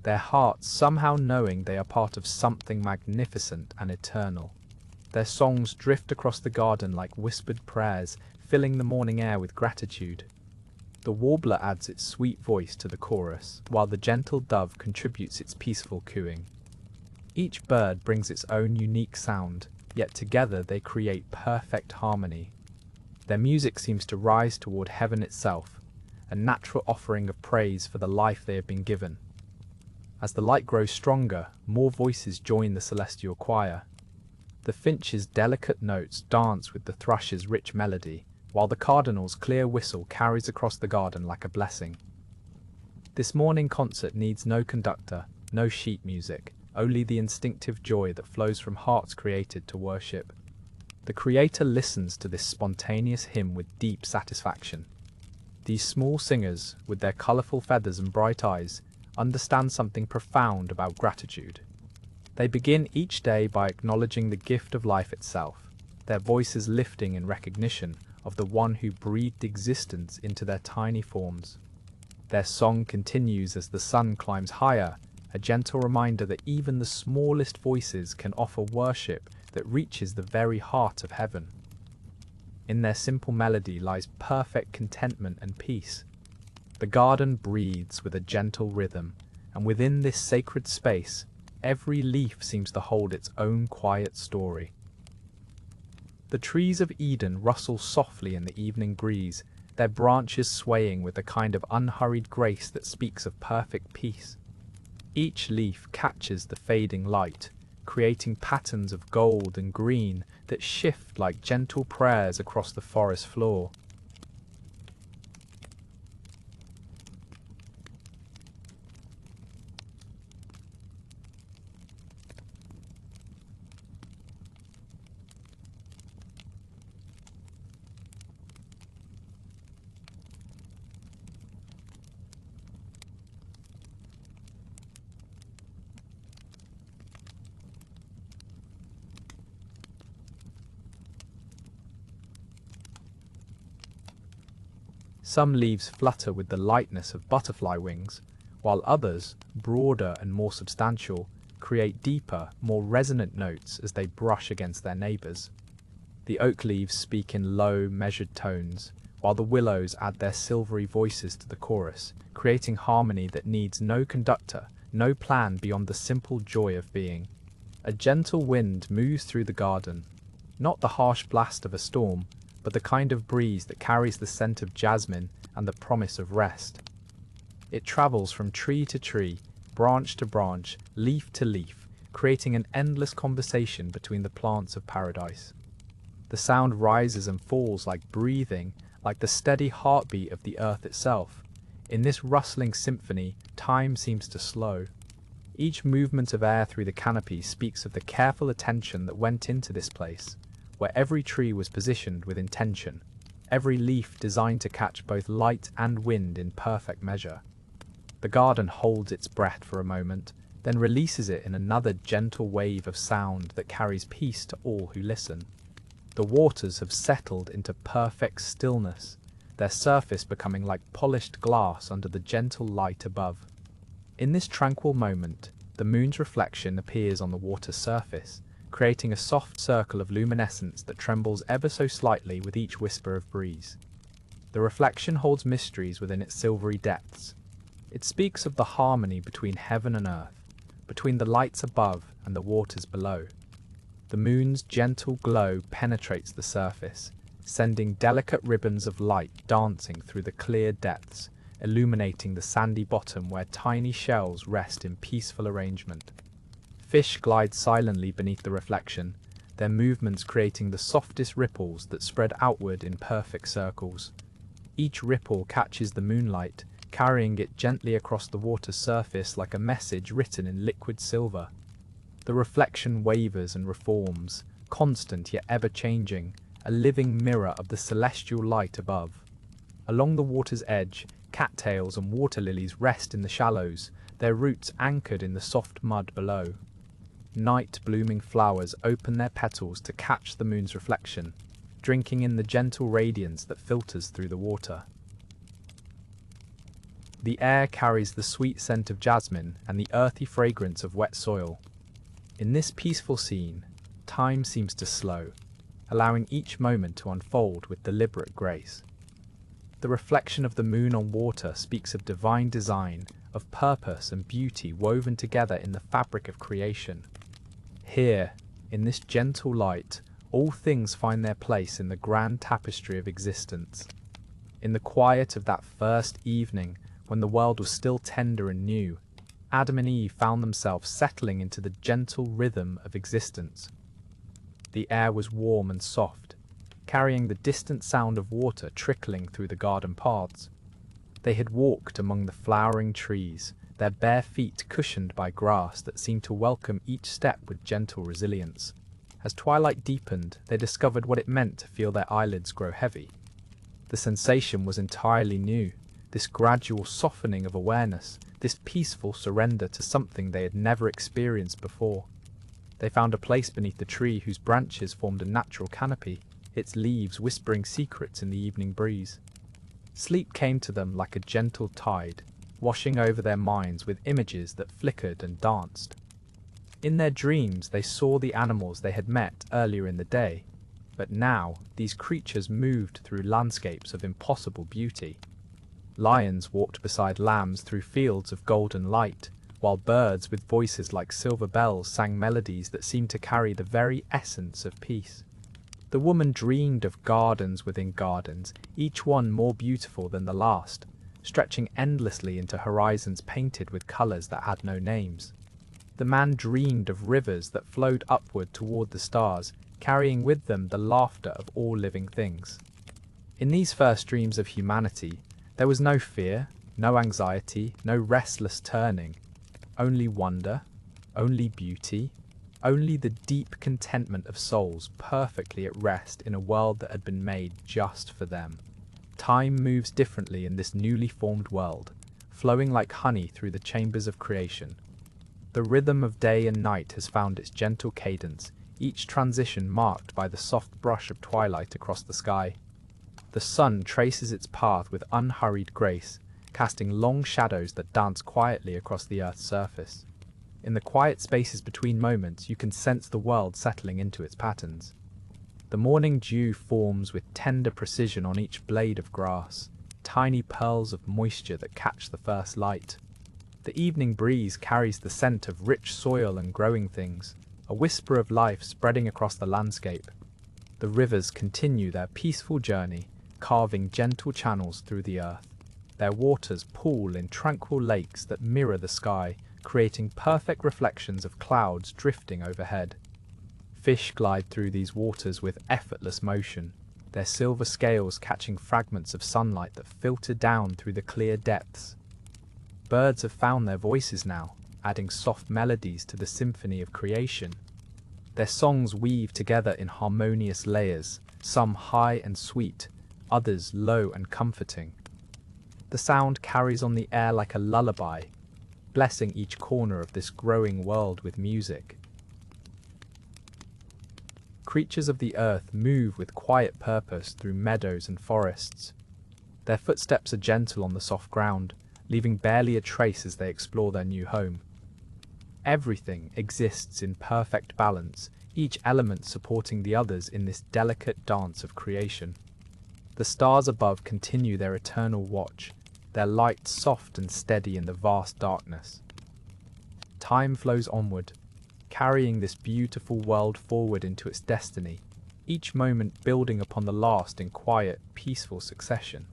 their hearts somehow knowing they are part of something magnificent and eternal. Their songs drift across the garden like whispered prayers, filling the morning air with gratitude. The warbler adds its sweet voice to the chorus, while the gentle dove contributes its peaceful cooing. Each bird brings its own unique sound, yet together they create perfect harmony. Their music seems to rise toward heaven itself, a natural offering of praise for the life they have been given. As the light grows stronger, more voices join the celestial choir. The finch's delicate notes dance with the thrush's rich melody, while the cardinal's clear whistle carries across the garden like a blessing. This morning concert needs no conductor, no sheet music, only the instinctive joy that flows from hearts created to worship. The Creator listens to this spontaneous hymn with deep satisfaction. These small singers, with their colorful feathers and bright eyes, understand something profound about gratitude. They begin each day by acknowledging the gift of life itself, their voices lifting in recognition of the one who breathed existence into their tiny forms. Their song continues as the sun climbs higher, a gentle reminder that even the smallest voices can offer worship that reaches the very heart of heaven. In their simple melody lies perfect contentment and peace. The garden breathes with a gentle rhythm, and within this sacred space, every leaf seems to hold its own quiet story. The trees of Eden rustle softly in the evening breeze, their branches swaying with a kind of unhurried grace that speaks of perfect peace. Each leaf catches the fading light, creating patterns of gold and green that shift like gentle prayers across the forest floor. Some leaves flutter with the lightness of butterfly wings, while others, broader and more substantial, create deeper, more resonant notes as they brush against their neighbors. The oak leaves speak in low, measured tones, while the willows add their silvery voices to the chorus, creating harmony that needs no conductor, no plan beyond the simple joy of being. A gentle wind moves through the garden, not the harsh blast of a storm, but the kind of breeze that carries the scent of jasmine and the promise of rest. It travels from tree to tree, branch to branch, leaf to leaf, creating an endless conversation between the plants of paradise. The sound rises and falls like breathing, like the steady heartbeat of the earth itself. In this rustling symphony, time seems to slow. Each movement of air through the canopy speaks of the careful attention that went into this place, where every tree was positioned with intention, every leaf designed to catch both light and wind in perfect measure. The garden holds its breath for a moment, then releases it in another gentle wave of sound that carries peace to all who listen. The waters have settled into perfect stillness, their surface becoming like polished glass under the gentle light above. In this tranquil moment, the moon's reflection appears on the water's surface, creating a soft circle of luminescence that trembles ever so slightly with each whisper of breeze. The reflection holds mysteries within its silvery depths. It speaks of the harmony between heaven and earth, between the lights above and the waters below. The moon's gentle glow penetrates the surface, sending delicate ribbons of light dancing through the clear depths, illuminating the sandy bottom where tiny shells rest in peaceful arrangement. Fish glide silently beneath the reflection, their movements creating the softest ripples that spread outward in perfect circles. Each ripple catches the moonlight, carrying it gently across the water's surface like a message written in liquid silver. The reflection wavers and reforms, constant yet ever-changing, a living mirror of the celestial light above. Along the water's edge, cattails and water lilies rest in the shallows, their roots anchored in the soft mud below. Night-blooming flowers open their petals to catch the moon's reflection, drinking in the gentle radiance that filters through the water. The air carries the sweet scent of jasmine and the earthy fragrance of wet soil. In this peaceful scene, time seems to slow, allowing each moment to unfold with deliberate grace. The reflection of the moon on water speaks of divine design, of purpose and beauty woven together in the fabric of creation. Here, in this gentle light, all things find their place in the grand tapestry of existence. In the quiet of that first evening, when the world was still tender and new, Adam and Eve found themselves settling into the gentle rhythm of existence. The air was warm and soft, carrying the distant sound of water trickling through the garden paths. They had walked among the flowering trees, their bare feet cushioned by grass that seemed to welcome each step with gentle resilience. As twilight deepened, they discovered what it meant to feel their eyelids grow heavy. The sensation was entirely new, this gradual softening of awareness, this peaceful surrender to something they had never experienced before. They found a place beneath the tree whose branches formed a natural canopy, its leaves whispering secrets in the evening breeze. Sleep came to them like a gentle tide, washing over their minds with images that flickered and danced. In their dreams they saw the animals they had met earlier in the day, but now these creatures moved through landscapes of impossible beauty. Lions walked beside lambs through fields of golden light, while birds with voices like silver bells sang melodies that seemed to carry the very essence of peace. The woman dreamed of gardens within gardens, each one more beautiful than the last, stretching endlessly into horizons painted with colors that had no names. The man dreamed of rivers that flowed upward toward the stars, carrying with them the laughter of all living things. In these first dreams of humanity, there was no fear, no anxiety, no restless turning, only wonder, only beauty, only the deep contentment of souls perfectly at rest in a world that had been made just for them. Time moves differently in this newly formed world, flowing like honey through the chambers of creation. The rhythm of day and night has found its gentle cadence, each transition marked by the soft brush of twilight across the sky. The sun traces its path with unhurried grace, casting long shadows that dance quietly across the earth's surface. In the quiet spaces between moments, you can sense the world settling into its patterns. The morning dew forms with tender precision on each blade of grass, tiny pearls of moisture that catch the first light. The evening breeze carries the scent of rich soil and growing things, a whisper of life spreading across the landscape. The rivers continue their peaceful journey, carving gentle channels through the earth. Their waters pool in tranquil lakes that mirror the sky, creating perfect reflections of clouds drifting overhead. Fish glide through these waters with effortless motion, their silver scales catching fragments of sunlight that filter down through the clear depths. Birds have found their voices now, adding soft melodies to the symphony of creation. Their songs weave together in harmonious layers, some high and sweet, others low and comforting. The sound carries on the air like a lullaby, blessing each corner of this growing world with music. Creatures of the earth move with quiet purpose through meadows and forests. Their footsteps are gentle on the soft ground, leaving barely a trace as they explore their new home. Everything exists in perfect balance, each element supporting the others in this delicate dance of creation. The stars above continue their eternal watch, their light soft and steady in the vast darkness. Time flows onward, carrying this beautiful world forward into its destiny, each moment building upon the last in quiet, peaceful succession.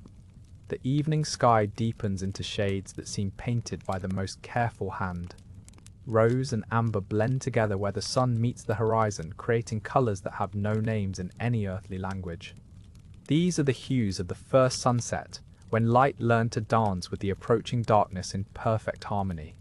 The evening sky deepens into shades that seem painted by the most careful hand. Rose and amber blend together where the sun meets the horizon, creating colors that have no names in any earthly language. These are the hues of the first sunset, when light learned to dance with the approaching darkness in perfect harmony.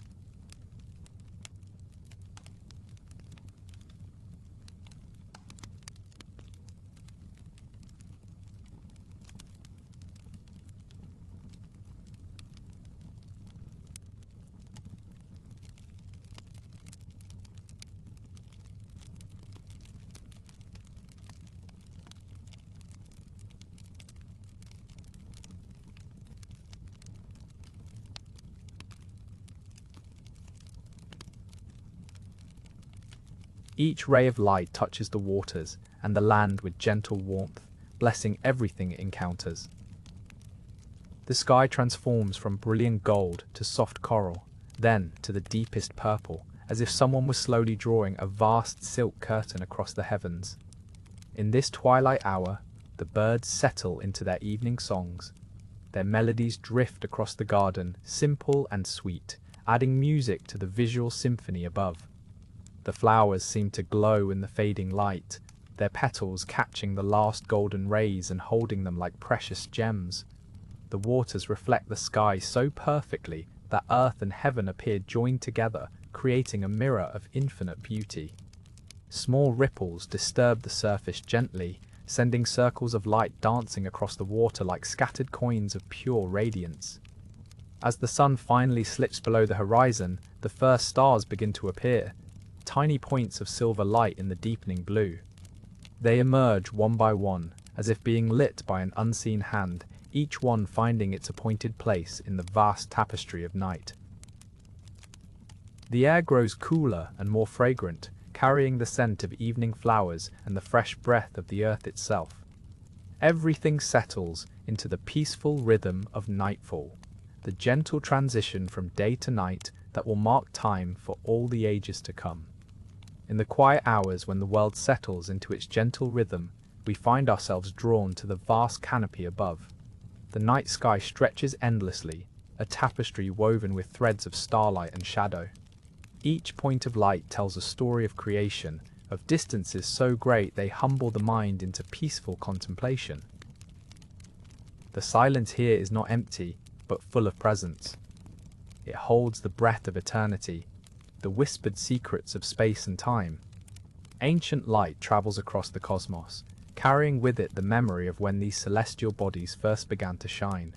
Each ray of light touches the waters and the land with gentle warmth, blessing everything it encounters. The sky transforms from brilliant gold to soft coral, then to the deepest purple, as if someone was slowly drawing a vast silk curtain across the heavens. In this twilight hour, the birds settle into their evening songs. Their melodies drift across the garden, simple and sweet, adding music to the visual symphony above. The flowers seem to glow in the fading light, their petals catching the last golden rays and holding them like precious gems. The waters reflect the sky so perfectly that earth and heaven appear joined together, creating a mirror of infinite beauty. Small ripples disturb the surface gently, sending circles of light dancing across the water like scattered coins of pure radiance. As the sun finally slips below the horizon, the first stars begin to appear, tiny points of silver light in the deepening blue. They emerge one by one, as if being lit by an unseen hand, each one finding its appointed place in the vast tapestry of night. The air grows cooler and more fragrant, carrying the scent of evening flowers and the fresh breath of the earth itself. Everything settles into the peaceful rhythm of nightfall, the gentle transition from day to night that will mark time for all the ages to come. In the quiet hours when the world settles into its gentle rhythm, we find ourselves drawn to the vast canopy above. The night sky stretches endlessly, a tapestry woven with threads of starlight and shadow. Each point of light tells a story of creation, of distances so great they humble the mind into peaceful contemplation. The silence here is not empty, but full of presence. It holds the breath of eternity, the whispered secrets of space and time. Ancient light travels across the cosmos, carrying with it the memory of when these celestial bodies first began to shine.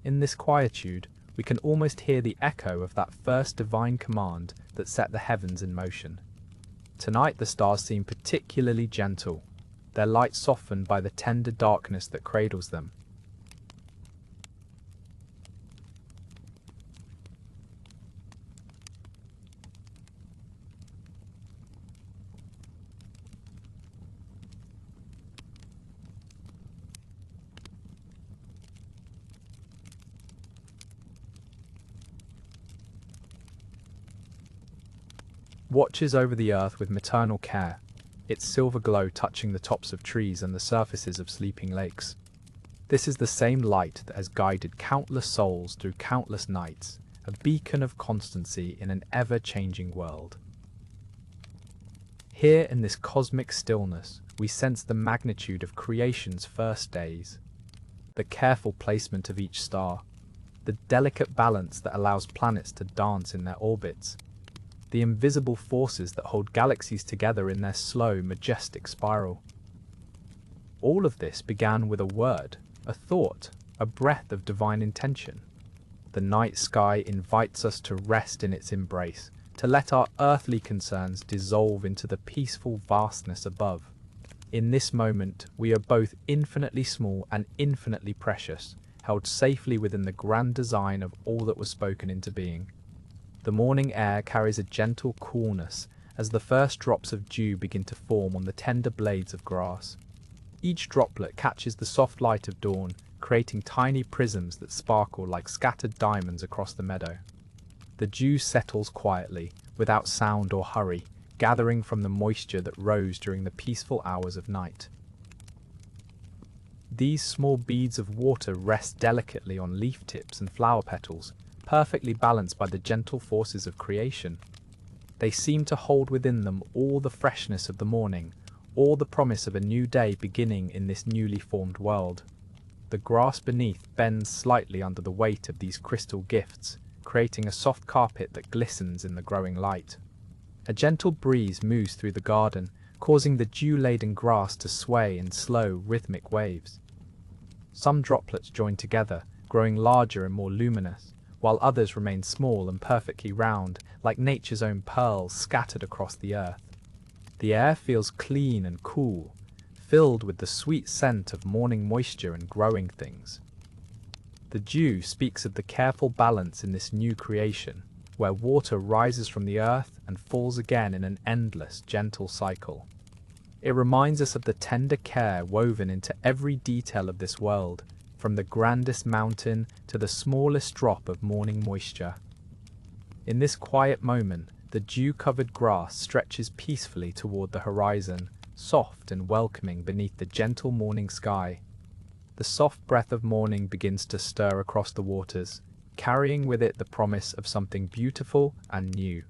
In this quietude, we can almost hear the echo of that first divine command that set the heavens in motion. Tonight the stars seem particularly gentle, their light softened by the tender darkness that cradles them. Watches over the earth with maternal care, its silver glow touching the tops of trees and the surfaces of sleeping lakes. This is the same light that has guided countless souls through countless nights, a beacon of constancy in an ever-changing world. Here in this cosmic stillness, we sense the magnitude of creation's first days, the careful placement of each star, the delicate balance that allows planets to dance in their orbits, the invisible forces that hold galaxies together in their slow, majestic spiral. All of this began with a word, a thought, a breath of divine intention. The night sky invites us to rest in its embrace, to let our earthly concerns dissolve into the peaceful vastness above. In this moment, we are both infinitely small and infinitely precious, held safely within the grand design of all that was spoken into being. The morning air carries a gentle coolness as the first drops of dew begin to form on the tender blades of grass. Each droplet catches the soft light of dawn, creating tiny prisms that sparkle like scattered diamonds across the meadow. The dew settles quietly, without sound or hurry, gathering from the moisture that rose during the peaceful hours of night. These small beads of water rest delicately on leaf tips and flower petals, perfectly balanced by the gentle forces of creation. They seem to hold within them all the freshness of the morning, all the promise of a new day beginning in this newly formed world. The grass beneath bends slightly under the weight of these crystal gifts, creating a soft carpet that glistens in the growing light. A gentle breeze moves through the garden, causing the dew-laden grass to sway in slow, rhythmic waves. Some droplets join together, growing larger and more luminous, while others remain small and perfectly round, like nature's own pearls scattered across the earth. The air feels clean and cool, filled with the sweet scent of morning moisture and growing things. The dew speaks of the careful balance in this new creation, where water rises from the earth and falls again in an endless, gentle cycle. It reminds us of the tender care woven into every detail of this world, from the grandest mountain to the smallest drop of morning moisture. In this quiet moment, the dew-covered grass stretches peacefully toward the horizon, soft and welcoming beneath the gentle morning sky. The soft breath of morning begins to stir across the waters, carrying with it the promise of something beautiful and new.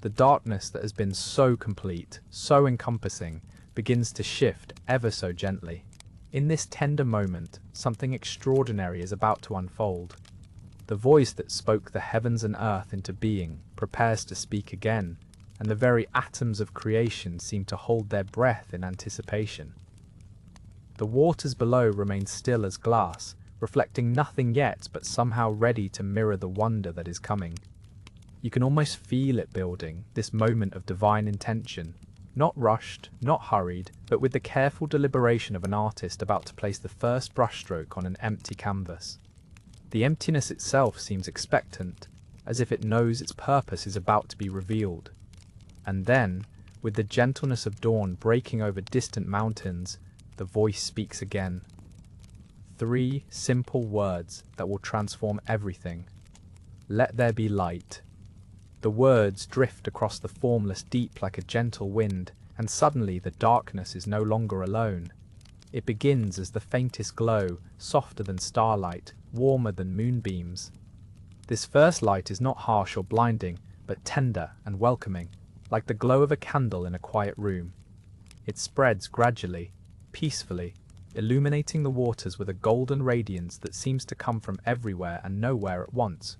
The darkness that has been so complete, so encompassing, begins to shift ever so gently. In this tender moment, something extraordinary is about to unfold. The voice that spoke the heavens and earth into being prepares to speak again, and the very atoms of creation seem to hold their breath in anticipation. The waters below remain still as glass, reflecting nothing yet but somehow ready to mirror the wonder that is coming. You can almost feel it building, this moment of divine intention, not rushed, not hurried, but with the careful deliberation of an artist about to place the first brushstroke on an empty canvas. The emptiness itself seems expectant, as if it knows its purpose is about to be revealed. And then, with the gentleness of dawn breaking over distant mountains, the voice speaks again. 3 simple words that will transform everything. Let there be light. The words drift across the formless deep like a gentle wind, and suddenly the darkness is no longer alone. It begins as the faintest glow, softer than starlight, warmer than moonbeams. This first light is not harsh or blinding, but tender and welcoming, like the glow of a candle in a quiet room. It spreads gradually, peacefully, illuminating the waters with a golden radiance that seems to come from everywhere and nowhere at once.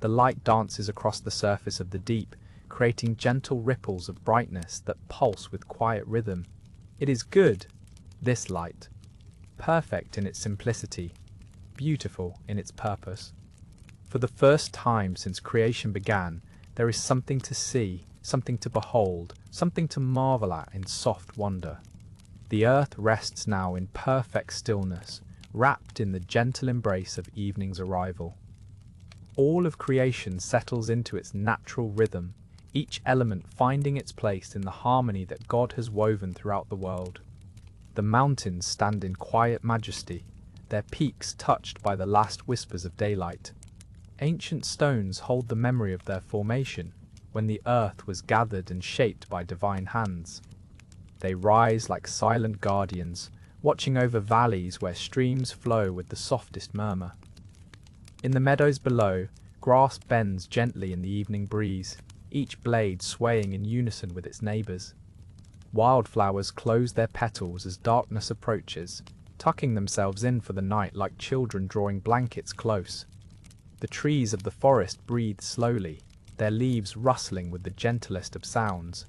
The light dances across the surface of the deep, creating gentle ripples of brightness that pulse with quiet rhythm. It is good, this light, perfect in its simplicity, beautiful in its purpose. For the first time since creation began, there is something to see, something to behold, something to marvel at in soft wonder. The earth rests now in perfect stillness, wrapped in the gentle embrace of evening's arrival. All of creation settles into its natural rhythm, each element finding its place in the harmony that God has woven throughout the world. The mountains stand in quiet majesty, their peaks touched by the last whispers of daylight. Ancient stones hold the memory of their formation, when the earth was gathered and shaped by divine hands. They rise like silent guardians, watching over valleys where streams flow with the softest murmur. In the meadows below, grass bends gently in the evening breeze, each blade swaying in unison with its neighbours. Wildflowers close their petals as darkness approaches, tucking themselves in for the night like children drawing blankets close. The trees of the forest breathe slowly, their leaves rustling with the gentlest of sounds.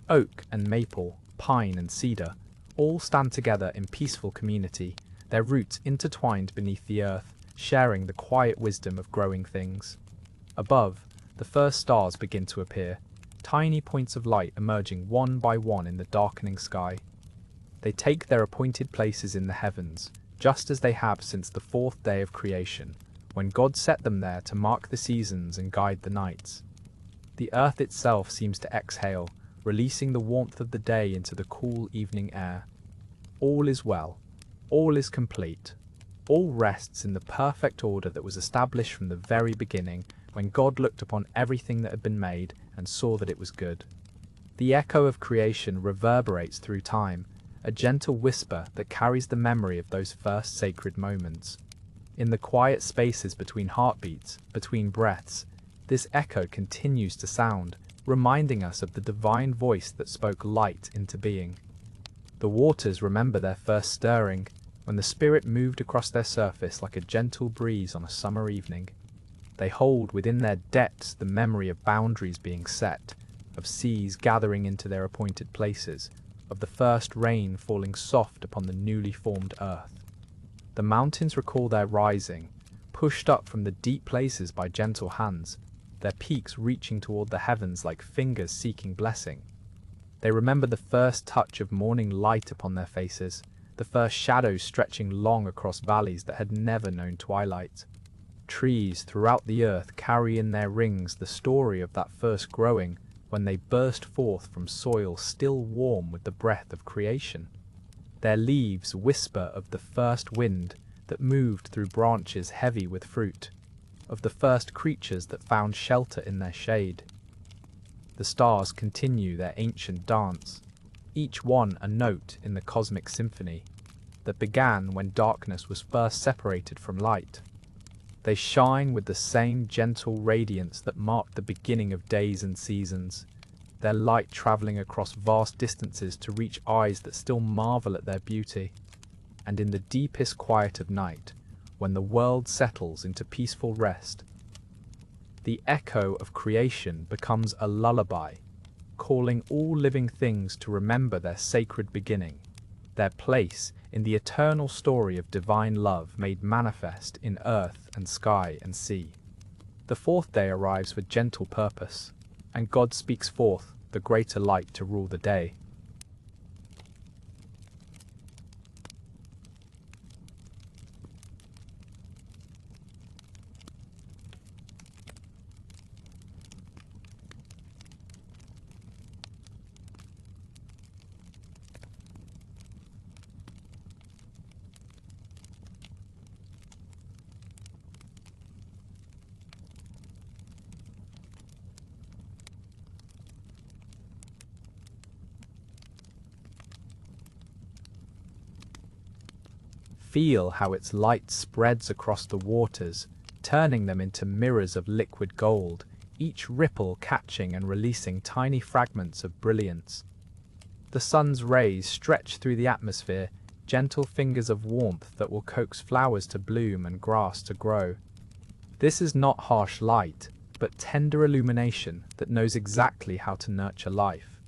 Oak and maple, pine and cedar, all stand together in peaceful community, their roots intertwined beneath the earth, sharing the quiet wisdom of growing things. Above, the first stars begin to appear, tiny points of light emerging one by one in the darkening sky. They take their appointed places in the heavens, just as they have since the fourth day of creation, when God set them there to mark the seasons and guide the nights. The earth itself seems to exhale, releasing the warmth of the day into the cool evening air. All is well. All is complete. All rests in the perfect order that was established from the very beginning, when God looked upon everything that had been made and saw that it was good. The echo of creation reverberates through time, a gentle whisper that carries the memory of those first sacred moments. In the quiet spaces between heartbeats, between breaths, this echo continues to sound, reminding us of the divine voice that spoke light into being. The waters remember their first stirring, when the Spirit moved across their surface like a gentle breeze on a summer evening. They hold within their depths the memory of boundaries being set, of seas gathering into their appointed places, of the first rain falling soft upon the newly formed earth. The mountains recall their rising, pushed up from the deep places by gentle hands, their peaks reaching toward the heavens like fingers seeking blessing. They remember the first touch of morning light upon their faces, the first shadows stretching long across valleys that had never known twilight. Trees throughout the earth carry in their rings the story of that first growing, when they burst forth from soil still warm with the breath of creation. Their leaves whisper of the first wind that moved through branches heavy with fruit, of the first creatures that found shelter in their shade. The stars continue their ancient dance, each one a note in the cosmic symphony that began when darkness was first separated from light. They shine with the same gentle radiance that marked the beginning of days and seasons, their light traveling across vast distances to reach eyes that still marvel at their beauty. And in the deepest quiet of night, when the world settles into peaceful rest, the echo of creation becomes a lullaby, calling all living things to remember their sacred beginning, their place in the eternal story of divine love made manifest in earth and sky and sea. The fourth day arrives with gentle purpose, and God speaks forth the greater light to rule the day. Feel how its light spreads across the waters, turning them into mirrors of liquid gold, each ripple catching and releasing tiny fragments of brilliance. The sun's rays stretch through the atmosphere, gentle fingers of warmth that will coax flowers to bloom and grass to grow. This is not harsh light, but tender illumination that knows exactly how to nurture life.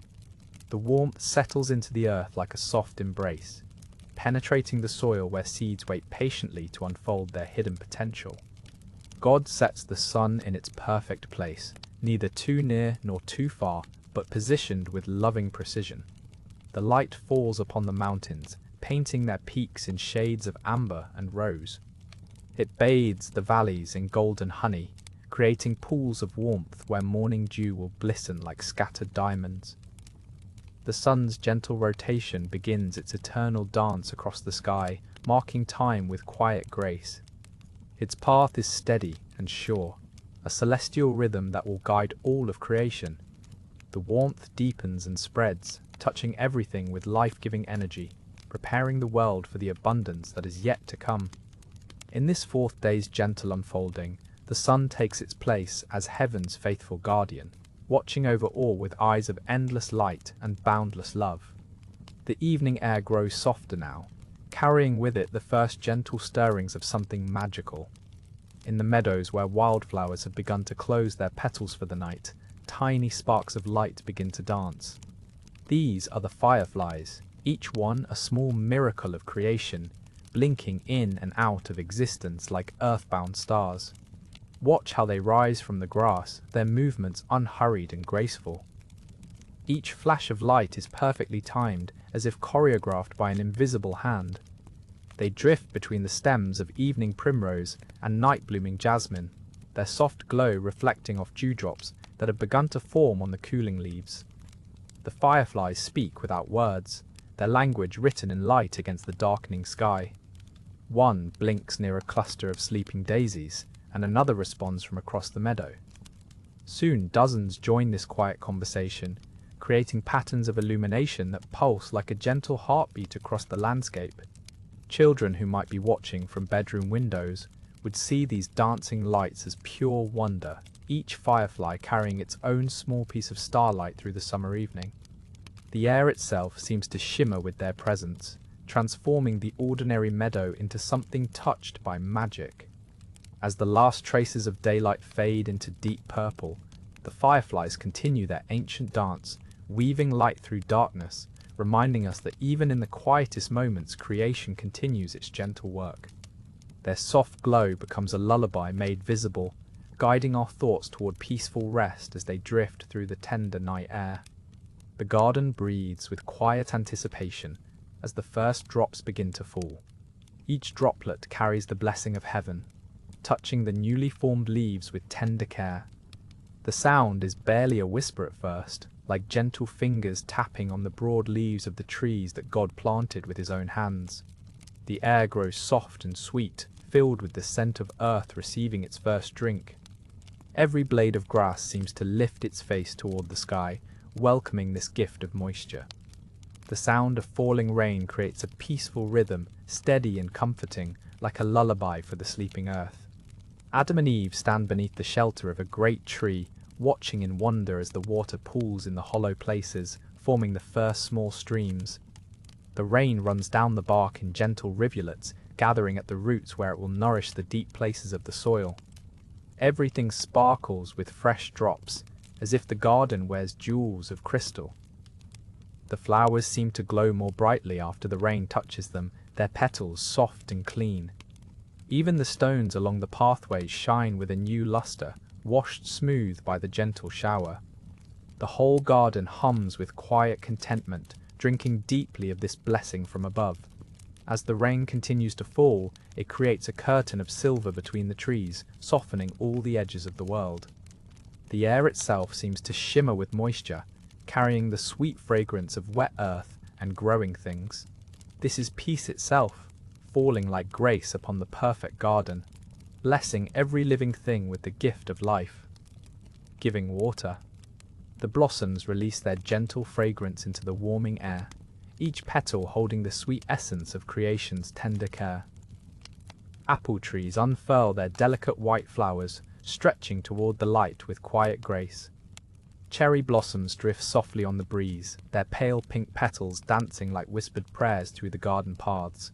The warmth settles into the earth like a soft embrace, penetrating the soil where seeds wait patiently to unfold their hidden potential. God sets the sun in its perfect place, neither too near nor too far, but positioned with loving precision. The light falls upon the mountains, painting their peaks in shades of amber and rose. It bathes the valleys in golden honey, creating pools of warmth where morning dew will glisten like scattered diamonds. The sun's gentle rotation begins its eternal dance across the sky, marking time with quiet grace. Its path is steady and sure, a celestial rhythm that will guide all of creation. The warmth deepens and spreads, touching everything with life-giving energy, preparing the world for the abundance that is yet to come. In this fourth day's gentle unfolding, the sun takes its place as heaven's faithful guardian, watching over all with eyes of endless light and boundless love. The evening air grows softer now, carrying with it the first gentle stirrings of something magical. In the meadows where wildflowers have begun to close their petals for the night, tiny sparks of light begin to dance. These are the fireflies, each one a small miracle of creation, blinking in and out of existence like earthbound stars. Watch how they rise from the grass, their movements unhurried and graceful. Each flash of light is perfectly timed, as if choreographed by an invisible hand. They drift between the stems of evening primrose and night-blooming jasmine, their soft glow reflecting off dewdrops that have begun to form on the cooling leaves. The fireflies speak without words, their language written in light against the darkening sky. One blinks near a cluster of sleeping daisies, and another responds from across the meadow. Soon dozens join this quiet conversation, creating patterns of illumination that pulse like a gentle heartbeat across the landscape. Children who might be watching from bedroom windows would see these dancing lights as pure wonder, each firefly carrying its own small piece of starlight through the summer evening. The air itself seems to shimmer with their presence, transforming the ordinary meadow into something touched by magic. As the last traces of daylight fade into deep purple, the fireflies continue their ancient dance, weaving light through darkness, reminding us that even in the quietest moments, creation continues its gentle work. Their soft glow becomes a lullaby made visible, guiding our thoughts toward peaceful rest as they drift through the tender night air. The garden breathes with quiet anticipation as the first drops begin to fall. Each droplet carries the blessing of heaven, touching the newly formed leaves with tender care. The sound is barely a whisper at first, like gentle fingers tapping on the broad leaves of the trees that God planted with his own hands. The air grows soft and sweet, filled with the scent of earth receiving its first drink. Every blade of grass seems to lift its face toward the sky, welcoming this gift of moisture. The sound of falling rain creates a peaceful rhythm, steady and comforting, like a lullaby for the sleeping earth. Adam and Eve stand beneath the shelter of a great tree, watching in wonder as the water pools in the hollow places, forming the first small streams. The rain runs down the bark in gentle rivulets, gathering at the roots where it will nourish the deep places of the soil. Everything sparkles with fresh drops, as if the garden wears jewels of crystal. The flowers seem to glow more brightly after the rain touches them, their petals soft and clean. Even the stones along the pathways shine with a new luster, washed smooth by the gentle shower. The whole garden hums with quiet contentment, drinking deeply of this blessing from above. As the rain continues to fall, it creates a curtain of silver between the trees, softening all the edges of the world. The air itself seems to shimmer with moisture, carrying the sweet fragrance of wet earth and growing things. This is peace itself, falling like grace upon the perfect garden, blessing every living thing with the gift of life. Giving water. The blossoms release their gentle fragrance into the warming air, each petal holding the sweet essence of creation's tender care. Apple trees unfurl their delicate white flowers, stretching toward the light with quiet grace. Cherry blossoms drift softly on the breeze, their pale pink petals dancing like whispered prayers through the garden paths.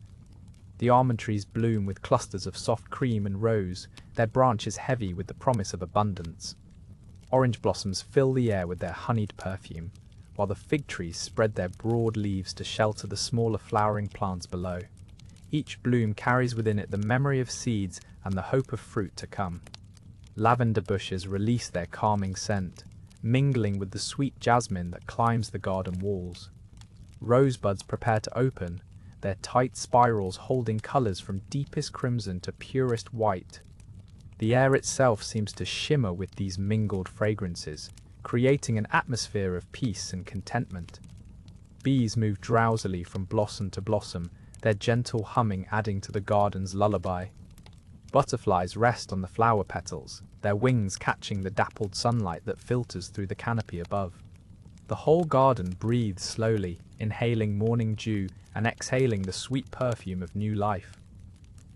The almond trees bloom with clusters of soft cream and rose, their branches heavy with the promise of abundance. Orange blossoms fill the air with their honeyed perfume, while the fig trees spread their broad leaves to shelter the smaller flowering plants below. Each bloom carries within it the memory of seeds and the hope of fruit to come. Lavender bushes release their calming scent, mingling with the sweet jasmine that climbs the garden walls. Rosebuds prepare to open, their tight spirals holding colours from deepest crimson to purest white. The air itself seems to shimmer with these mingled fragrances, creating an atmosphere of peace and contentment. Bees move drowsily from blossom to blossom, their gentle humming adding to the garden's lullaby. Butterflies rest on the flower petals, their wings catching the dappled sunlight that filters through the canopy above. The whole garden breathes slowly, inhaling morning dew and exhaling the sweet perfume of new life.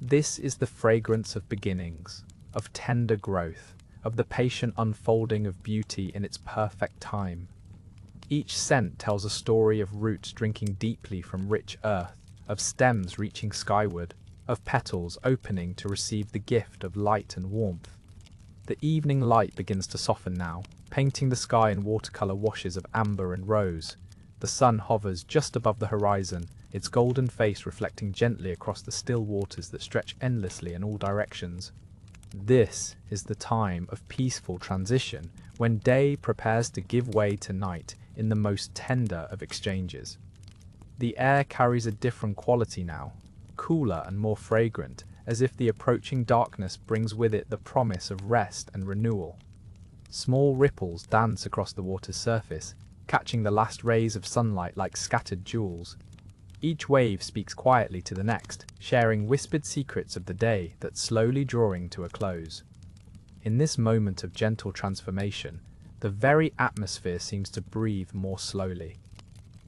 This is the fragrance of beginnings, of tender growth, of the patient unfolding of beauty in its perfect time. Each scent tells a story of roots drinking deeply from rich earth, of stems reaching skyward, of petals opening to receive the gift of light and warmth. The evening light begins to soften now, painting the sky in watercolor washes of amber and rose. The sun hovers just above the horizon, its golden face reflecting gently across the still waters that stretch endlessly in all directions. This is the time of peaceful transition, when day prepares to give way to night in the most tender of exchanges. The air carries a different quality now, cooler and more fragrant, as if the approaching darkness brings with it the promise of rest and renewal. Small ripples dance across the water's surface, catching the last rays of sunlight like scattered jewels. Each wave speaks quietly to the next, sharing whispered secrets of the day that's slowly drawing to a close. In this moment of gentle transformation, the very atmosphere seems to breathe more slowly.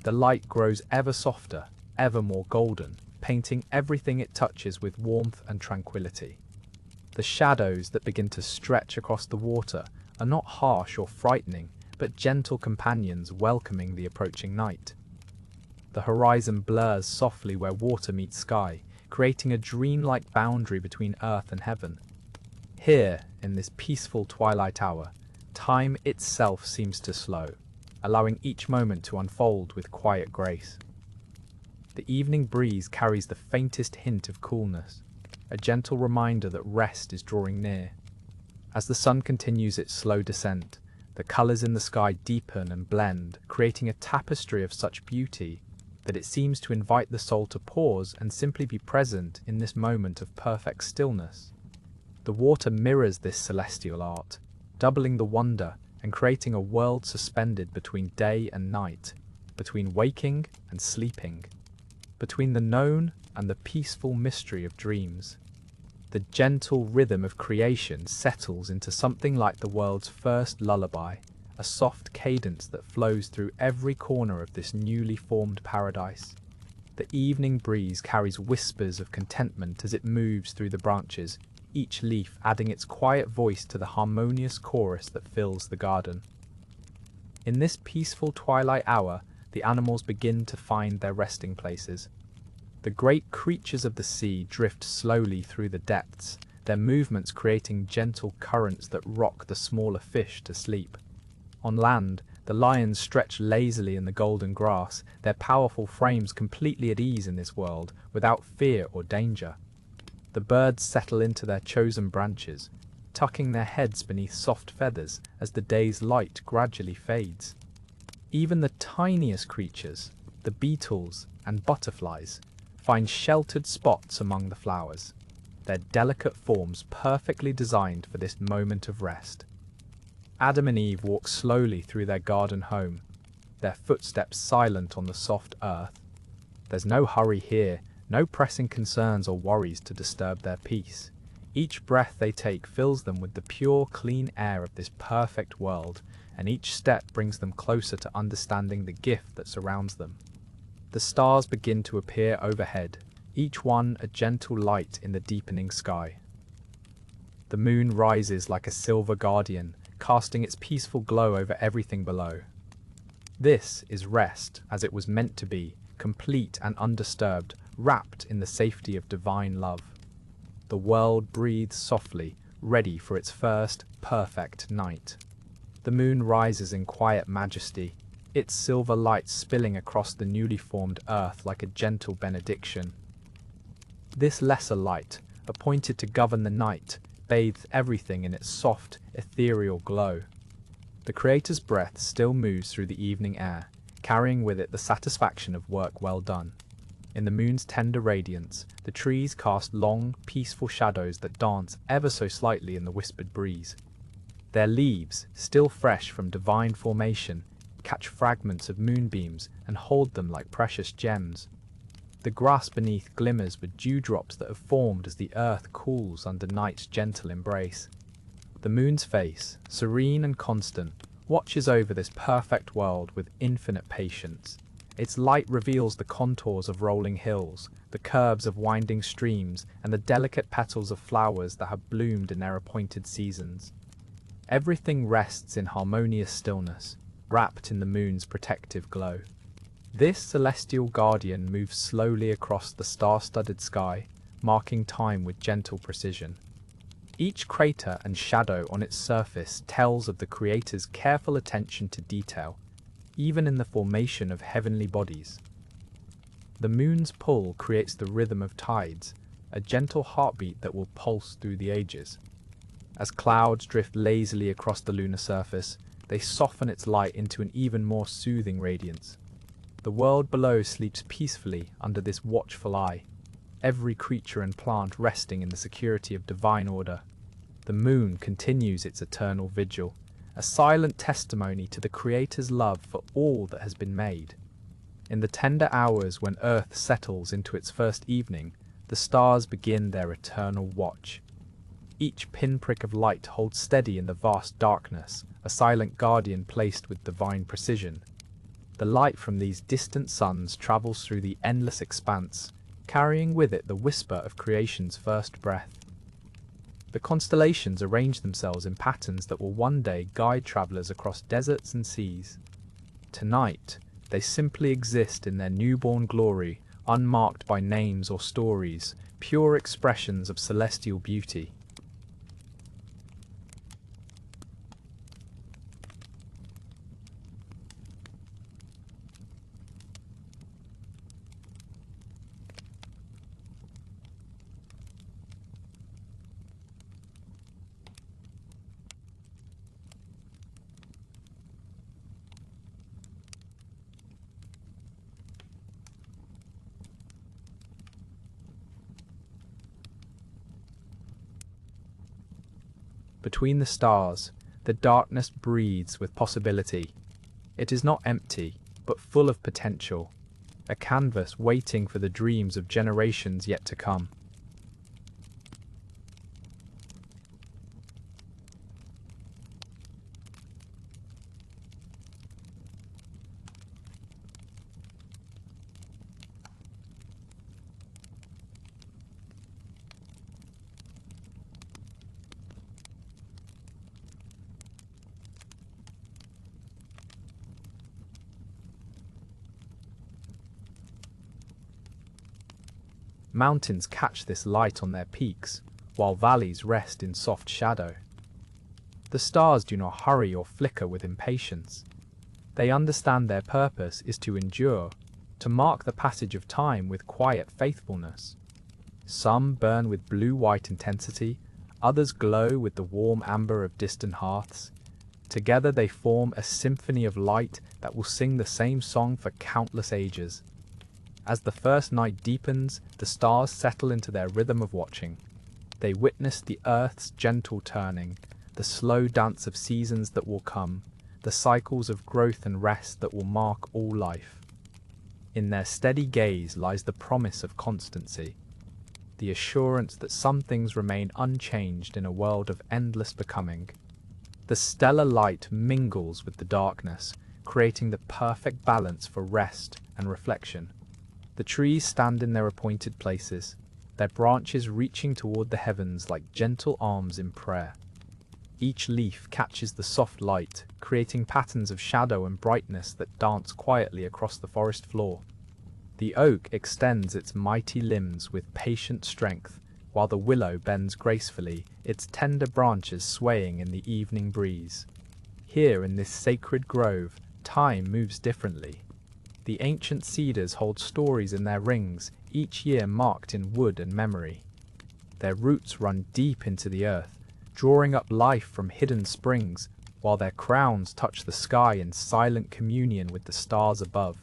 The light grows ever softer, ever more golden, painting everything it touches with warmth and tranquility. The shadows that begin to stretch across the water are not harsh or frightening, but gentle companions welcoming the approaching night. The horizon blurs softly where water meets sky, creating a dreamlike boundary between earth and heaven. Here, in this peaceful twilight hour, time itself seems to slow, allowing each moment to unfold with quiet grace. The evening breeze carries the faintest hint of coolness, a gentle reminder that rest is drawing near. As the sun continues its slow descent, the colors in the sky deepen and blend, creating a tapestry of such beauty that it seems to invite the soul to pause and simply be present in this moment of perfect stillness. The water mirrors this celestial art, doubling the wonder and creating a world suspended between day and night, between waking and sleeping, between the known and the peaceful mystery of dreams. The gentle rhythm of creation settles into something like the world's first lullaby, a soft cadence that flows through every corner of this newly formed paradise. The evening breeze carries whispers of contentment as it moves through the branches, each leaf adding its quiet voice to the harmonious chorus that fills the garden. In this peaceful twilight hour, the animals begin to find their resting places. The great creatures of the sea drift slowly through the depths, their movements creating gentle currents that rock the smaller fish to sleep. On land, the lions stretch lazily in the golden grass, their powerful frames completely at ease in this world, without fear or danger. The birds settle into their chosen branches, tucking their heads beneath soft feathers as the day's light gradually fades. Even the tiniest creatures, the beetles and butterflies, find sheltered spots among the flowers, their delicate forms perfectly designed for this moment of rest. Adam and Eve walk slowly through their garden home, their footsteps silent on the soft earth. There's no hurry here, no pressing concerns or worries to disturb their peace. Each breath they take fills them with the pure, clean air of this perfect world, and each step brings them closer to understanding the gift that surrounds them. The stars begin to appear overhead, each one a gentle light in the deepening sky. The moon rises like a silver guardian, casting its peaceful glow over everything below. This is rest as it was meant to be, complete and undisturbed, wrapped in the safety of divine love. The world breathes softly, ready for its first perfect night. The moon rises in quiet majesty, its silver light spilling across the newly formed earth like a gentle benediction. This lesser light, appointed to govern the night, bathes everything in its soft, ethereal glow. The Creator's breath still moves through the evening air, carrying with it the satisfaction of work well done. In the moon's tender radiance, the trees cast long, peaceful shadows that dance ever so slightly in the whispered breeze. Their leaves, still fresh from divine formation, catch fragments of moonbeams and hold them like precious gems. The grass beneath glimmers with dewdrops that have formed as the earth cools under night's gentle embrace. The moon's face, serene and constant, watches over this perfect world with infinite patience. Its light reveals the contours of rolling hills, the curves of winding streams, and the delicate petals of flowers that have bloomed in their appointed seasons. Everything rests in harmonious stillness, wrapped in the moon's protective glow. This celestial guardian moves slowly across the star-studded sky, marking time with gentle precision. Each crater and shadow on its surface tells of the Creator's careful attention to detail, even in the formation of heavenly bodies. The moon's pull creates the rhythm of tides, a gentle heartbeat that will pulse through the ages. As clouds drift lazily across the lunar surface, they soften its light into an even more soothing radiance. The world below sleeps peacefully under this watchful eye, every creature and plant resting in the security of divine order. The moon continues its eternal vigil, a silent testimony to the Creator's love for all that has been made. In the tender hours when earth settles into its first evening, the stars begin their eternal watch. Each pinprick of light holds steady in the vast darkness, a silent guardian placed with divine precision. The light from these distant suns travels through the endless expanse, carrying with it the whisper of creation's first breath. The constellations arrange themselves in patterns that will one day guide travelers across deserts and seas. Tonight, they simply exist in their newborn glory, unmarked by names or stories, pure expressions of celestial beauty. Between the stars, the darkness breathes with possibility. It is not empty, but full of potential, a canvas waiting for the dreams of generations yet to come. Mountains catch this light on their peaks, while valleys rest in soft shadow. The stars do not hurry or flicker with impatience. They understand their purpose is to endure, to mark the passage of time with quiet faithfulness. Some burn with blue-white intensity, others glow with the warm amber of distant hearths. Together they form a symphony of light that will sing the same song for countless ages. As the first night deepens, the stars settle into their rhythm of watching. They witness the earth's gentle turning, the slow dance of seasons that will come, the cycles of growth and rest that will mark all life. In their steady gaze lies the promise of constancy, the assurance that some things remain unchanged in a world of endless becoming. The stellar light mingles with the darkness, creating the perfect balance for rest and reflection. The trees stand in their appointed places, their branches reaching toward the heavens like gentle arms in prayer. Each leaf catches the soft light, creating patterns of shadow and brightness that dance quietly across the forest floor. The oak extends its mighty limbs with patient strength, while the willow bends gracefully, its tender branches swaying in the evening breeze. Here in this sacred grove, time moves differently. The ancient cedars hold stories in their rings, each year marked in wood and memory. Their roots run deep into the earth, drawing up life from hidden springs, while their crowns touch the sky in silent communion with the stars above.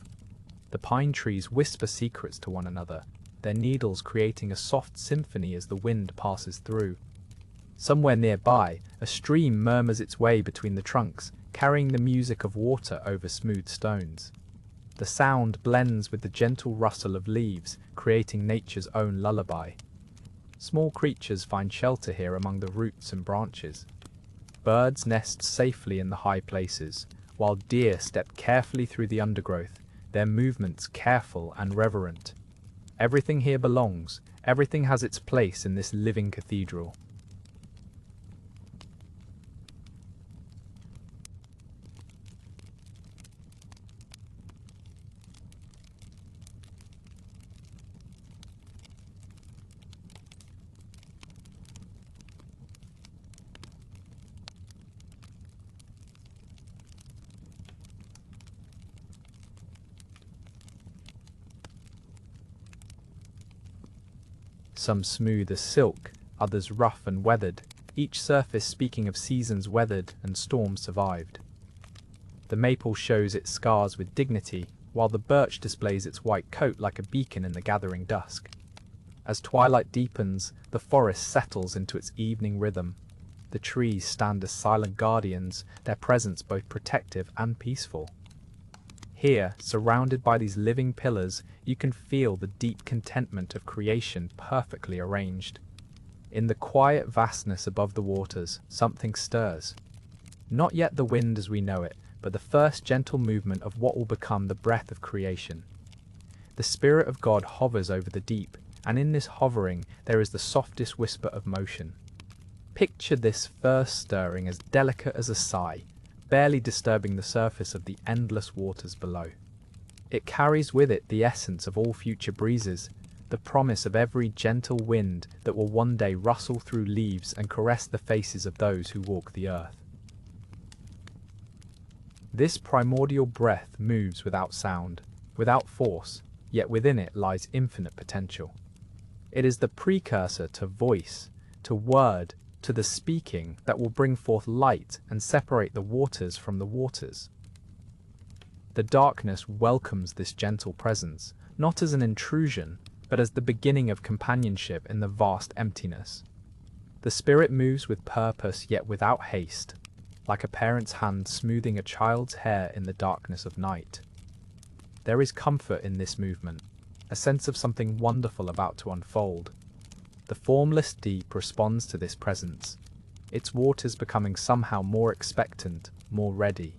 The pine trees whisper secrets to one another, their needles creating a soft symphony as the wind passes through. Somewhere nearby, a stream murmurs its way between the trunks, carrying the music of water over smooth stones. The sound blends with the gentle rustle of leaves, creating nature's own lullaby. Small creatures find shelter here among the roots and branches. Birds nest safely in the high places, while deer step carefully through the undergrowth, their movements careful and reverent. Everything here belongs, everything has its place in this living cathedral. Some smooth as silk, others rough and weathered, each surface speaking of seasons weathered and storms survived. The maple shows its scars with dignity, while the birch displays its white coat like a beacon in the gathering dusk. As twilight deepens, the forest settles into its evening rhythm. The trees stand as silent guardians, their presence both protective and peaceful. Here, surrounded by these living pillars, you can feel the deep contentment of creation perfectly arranged. In the quiet vastness above the waters, something stirs. Not yet the wind as we know it, but the first gentle movement of what will become the breath of creation. The Spirit of God hovers over the deep, and in this hovering there is the softest whisper of motion. Picture this first stirring as delicate as a sigh, barely disturbing the surface of the endless waters below. It carries with it the essence of all future breezes, the promise of every gentle wind that will one day rustle through leaves and caress the faces of those who walk the earth. This primordial breath moves without sound, without force, yet within it lies infinite potential. It is the precursor to voice, to word, to the speaking that will bring forth light and separate the waters from the waters. The darkness welcomes this gentle presence, not as an intrusion, but as the beginning of companionship in the vast emptiness. The Spirit moves with purpose yet without haste, like a parent's hand smoothing a child's hair in the darkness of night. There is comfort in this movement, a sense of something wonderful about to unfold. The formless deep responds to this presence, its waters becoming somehow more expectant, more ready.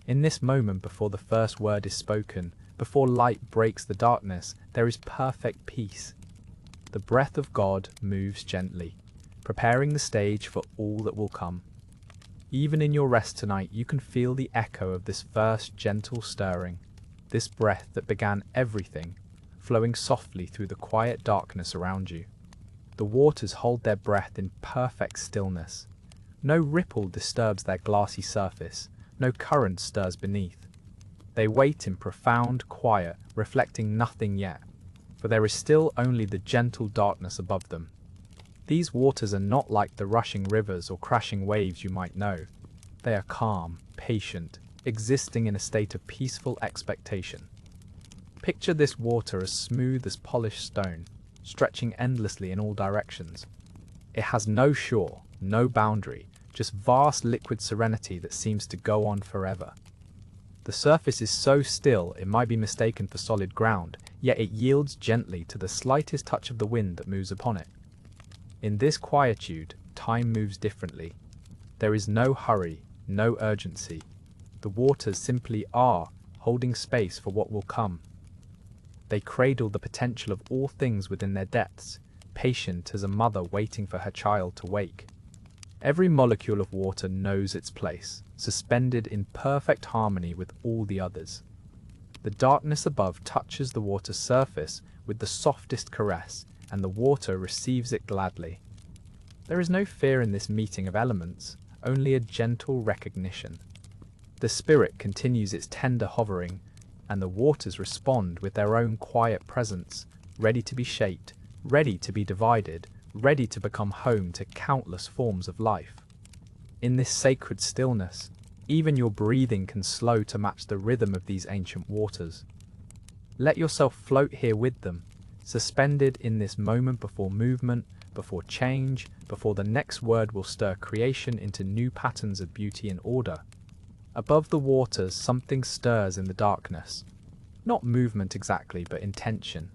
In this moment before the first word is spoken, before light breaks the darkness, there is perfect peace. The breath of God moves gently, preparing the stage for all that will come. Even in your rest tonight, you can feel the echo of this first gentle stirring, this breath that began everything, flowing softly through the quiet darkness around you. The waters hold their breath in perfect stillness. No ripple disturbs their glassy surface, no current stirs beneath. They wait in profound quiet, reflecting nothing yet, for there is still only the gentle darkness above them. These waters are not like the rushing rivers or crashing waves you might know. They are calm, patient, existing in a state of peaceful expectation. Picture this water as smooth as polished stone, stretching endlessly in all directions. It has no shore, no boundary, just vast liquid serenity that seems to go on forever. The surface is so still it might be mistaken for solid ground, yet it yields gently to the slightest touch of the wind that moves upon it. In this quietude, time moves differently. There is no hurry, no urgency. The waters simply are, holding space for what will come. They cradle the potential of all things within their depths, patient as a mother waiting for her child to wake. Every molecule of water knows its place, suspended in perfect harmony with all the others. The darkness above touches the water's surface with the softest caress, and the water receives it gladly. There is no fear in this meeting of elements, only a gentle recognition. The Spirit continues its tender hovering, and the waters respond with their own quiet presence, ready to be shaped, ready to be divided, ready to become home to countless forms of life. In this sacred stillness, even your breathing can slow to match the rhythm of these ancient waters. Let yourself float here with them, suspended in this moment before movement, before change, before the next word will stir creation into new patterns of beauty and order. Above the waters, something stirs in the darkness. Not movement exactly, but intention.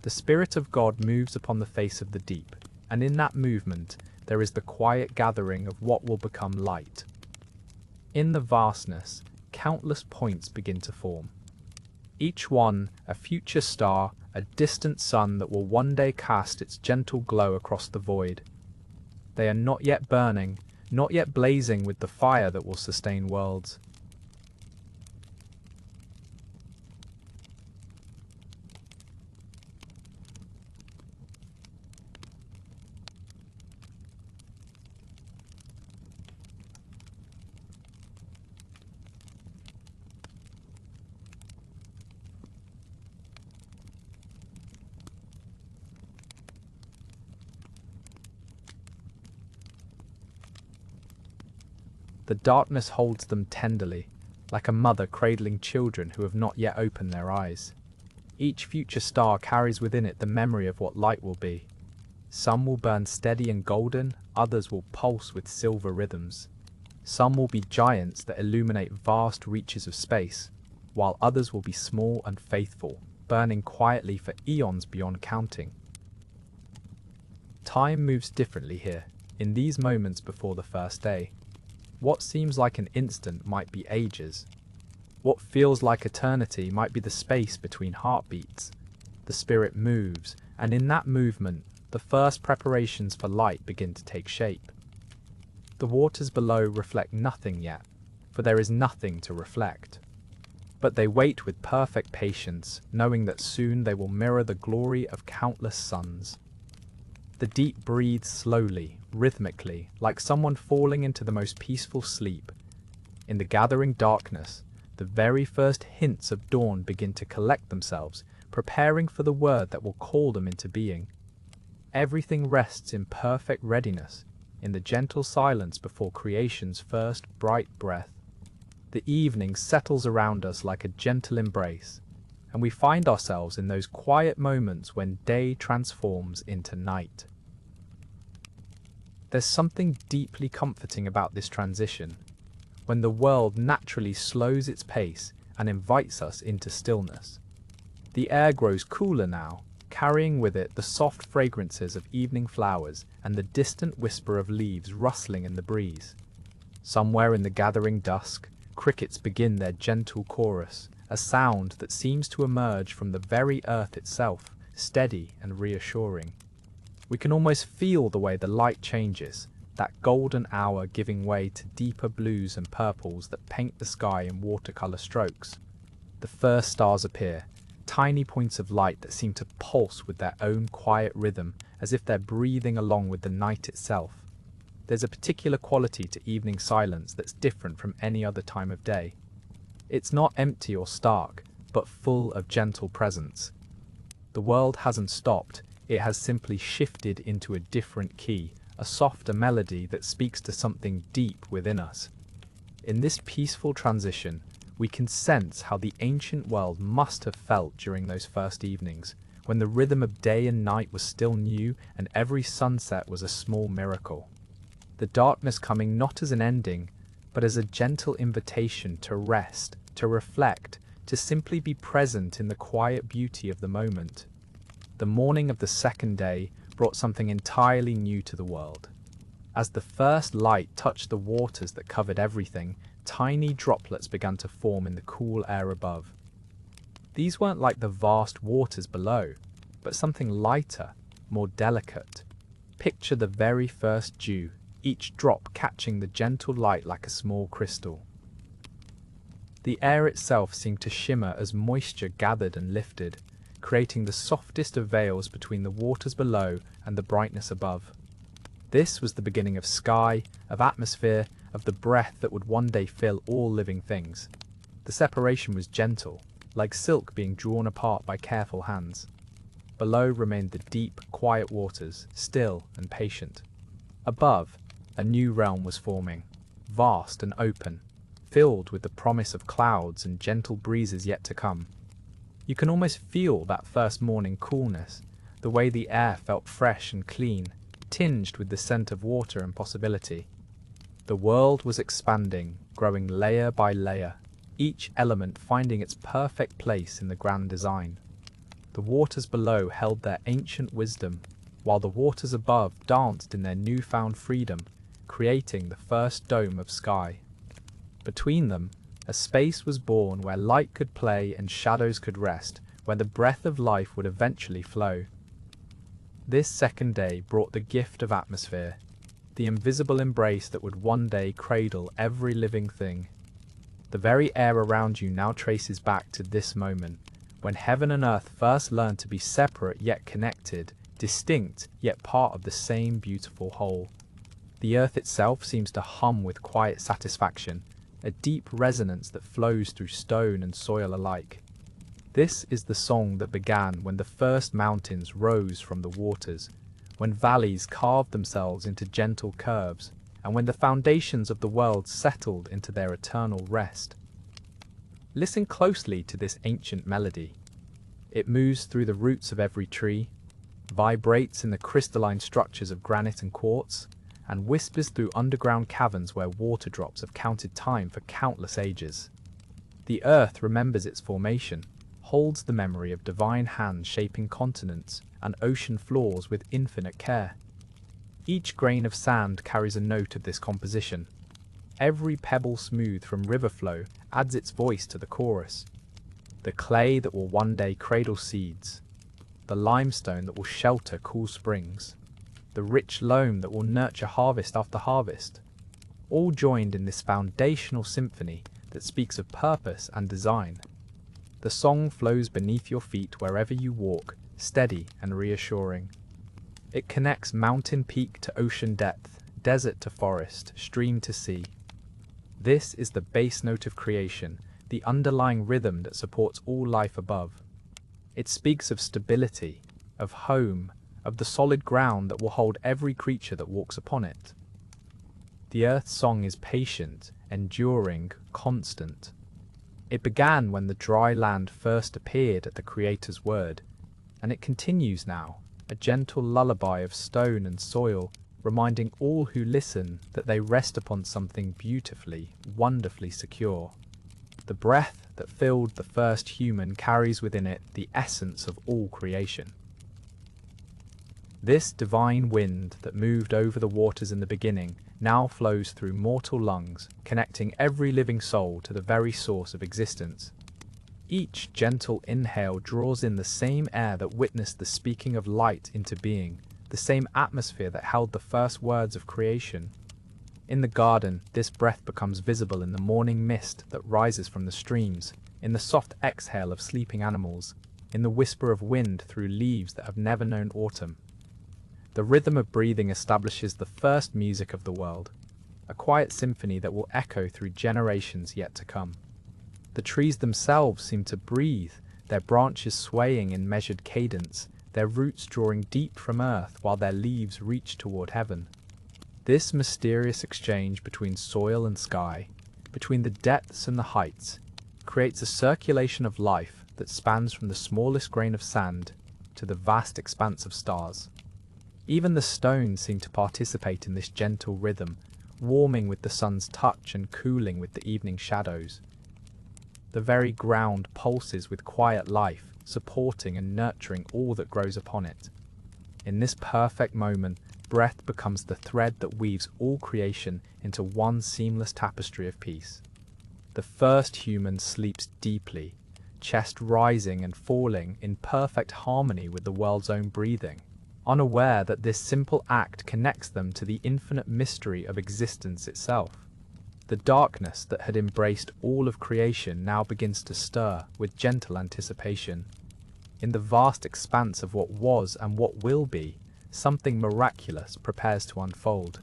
The Spirit of God moves upon the face of the deep, and in that movement, there is the quiet gathering of what will become light. In the vastness, countless points begin to form. Each one a future star, a distant sun that will one day cast its gentle glow across the void. They are not yet burning, not yet blazing with the fire that will sustain worlds. The darkness holds them tenderly, like a mother cradling children who have not yet opened their eyes. Each future star carries within it the memory of what light will be. Some will burn steady and golden, others will pulse with silver rhythms. Some will be giants that illuminate vast reaches of space, while others will be small and faithful, burning quietly for eons beyond counting. Time moves differently here, in these moments before the first day. What seems like an instant might be ages. What feels like eternity might be the space between heartbeats. The spirit moves, and in that movement, the first preparations for light begin to take shape. The waters below reflect nothing yet, for there is nothing to reflect. But they wait with perfect patience, knowing that soon they will mirror the glory of countless suns. The deep breathes slowly, rhythmically, like someone falling into the most peaceful sleep. In the gathering darkness, the very first hints of dawn begin to collect themselves, preparing for the word that will call them into being. Everything rests in perfect readiness, in the gentle silence before creation's first bright breath. The evening settles around us like a gentle embrace, and we find ourselves in those quiet moments when day transforms into night. There's something deeply comforting about this transition, when the world naturally slows its pace and invites us into stillness. The air grows cooler now, carrying with it the soft fragrances of evening flowers and the distant whisper of leaves rustling in the breeze. Somewhere in the gathering dusk, crickets begin their gentle chorus, a sound that seems to emerge from the very earth itself, steady and reassuring. We can almost feel the way the light changes, that golden hour giving way to deeper blues and purples that paint the sky in watercolor strokes. The first stars appear, tiny points of light that seem to pulse with their own quiet rhythm, as if they're breathing along with the night itself. There's a particular quality to evening silence that's different from any other time of day. It's not empty or stark, but full of gentle presence. The world hasn't stopped, it has simply shifted into a different key, a softer melody that speaks to something deep within us. In this peaceful transition, we can sense how the ancient world must have felt during those first evenings, when the rhythm of day and night was still new and every sunset was a small miracle. The darkness coming not as an ending, but as a gentle invitation to rest, to reflect, to simply be present in the quiet beauty of the moment. The morning of the second day brought something entirely new to the world. As the first light touched the waters that covered everything, tiny droplets began to form in the cool air above. These weren't like the vast waters below, but something lighter, more delicate. Picture the very first dew, each drop catching the gentle light like a small crystal. The air itself seemed to shimmer as moisture gathered and lifted, creating the softest of veils between the waters below and the brightness above. This was the beginning of sky, of atmosphere, of the breath that would one day fill all living things. The separation was gentle, like silk being drawn apart by careful hands. Below remained the deep, quiet waters, still and patient. Above, a new realm was forming, vast and open, filled with the promise of clouds and gentle breezes yet to come. You can almost feel that first morning coolness, the way the air felt fresh and clean, tinged with the scent of water and possibility. The world was expanding, growing layer by layer, each element finding its perfect place in the grand design. The waters below held their ancient wisdom, while the waters above danced in their newfound freedom, creating the first dome of sky. Between them, a space was born where light could play and shadows could rest, where the breath of life would eventually flow. This second day brought the gift of atmosphere, the invisible embrace that would one day cradle every living thing. The very air around you now traces back to this moment, when heaven and earth first learned to be separate yet connected, distinct yet part of the same beautiful whole. The earth itself seems to hum with quiet satisfaction, a deep resonance that flows through stone and soil alike. This is the song that began when the first mountains rose from the waters, when valleys carved themselves into gentle curves, and when the foundations of the world settled into their eternal rest. Listen closely to this ancient melody. It moves through the roots of every tree, vibrates in the crystalline structures of granite and quartz, and whispers through underground caverns where water drops have counted time for countless ages. The earth remembers its formation, holds the memory of divine hands shaping continents and ocean floors with infinite care. Each grain of sand carries a note of this composition. Every pebble smooth from river flow adds its voice to the chorus. The clay that will one day cradle seeds, the limestone that will shelter cool springs, the rich loam that will nurture harvest after harvest, all joined in this foundational symphony that speaks of purpose and design. The song flows beneath your feet wherever you walk, steady and reassuring. It connects mountain peak to ocean depth, desert to forest, stream to sea. This is the bass note of creation, the underlying rhythm that supports all life above. It speaks of stability, of home, of the solid ground that will hold every creature that walks upon it. The earth's song is patient, enduring, constant. It began when the dry land first appeared at the Creator's word, and it continues now, a gentle lullaby of stone and soil, reminding all who listen that they rest upon something beautifully, wonderfully secure. The breath that filled the first human carries within it the essence of all creation. This divine wind that moved over the waters in the beginning now flows through mortal lungs, connecting every living soul to the very source of existence. Each gentle inhale draws in the same air that witnessed the speaking of light into being, the same atmosphere that held the first words of creation. In the garden, this breath becomes visible in the morning mist that rises from the streams, in the soft exhale of sleeping animals, in the whisper of wind through leaves that have never known autumn. The rhythm of breathing establishes the first music of the world, a quiet symphony that will echo through generations yet to come. The trees themselves seem to breathe, their branches swaying in measured cadence, their roots drawing deep from earth while their leaves reach toward heaven. This mysterious exchange between soil and sky, between the depths and the heights, creates a circulation of life that spans from the smallest grain of sand to the vast expanse of stars. Even the stones seem to participate in this gentle rhythm, warming with the sun's touch and cooling with the evening shadows. The very ground pulses with quiet life, supporting and nurturing all that grows upon it. In this perfect moment, breath becomes the thread that weaves all creation into one seamless tapestry of peace. The first human sleeps deeply, chest rising and falling in perfect harmony with the world's own breathing, unaware that this simple act connects them to the infinite mystery of existence itself. The darkness that had embraced all of creation now begins to stir with gentle anticipation. In the vast expanse of what was and what will be, something miraculous prepares to unfold.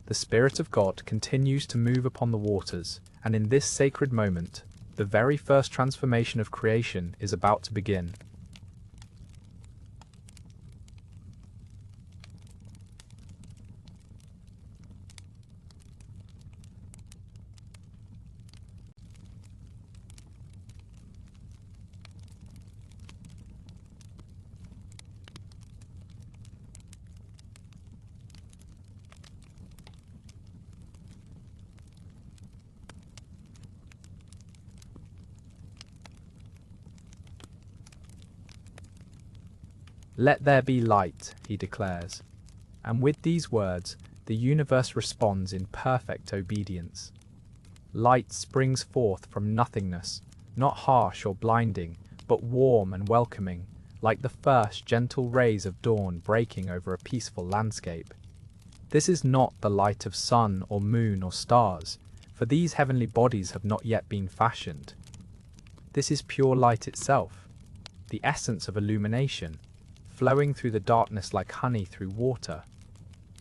The Spirit of God continues to move upon the waters, and in this sacred moment, the very first transformation of creation is about to begin. "Let there be light," he declares. And with these words, the universe responds in perfect obedience. Light springs forth from nothingness, not harsh or blinding, but warm and welcoming, like the first gentle rays of dawn breaking over a peaceful landscape. This is not the light of sun or moon or stars, for these heavenly bodies have not yet been fashioned. This is pure light itself, the essence of illumination, flowing through the darkness like honey through water.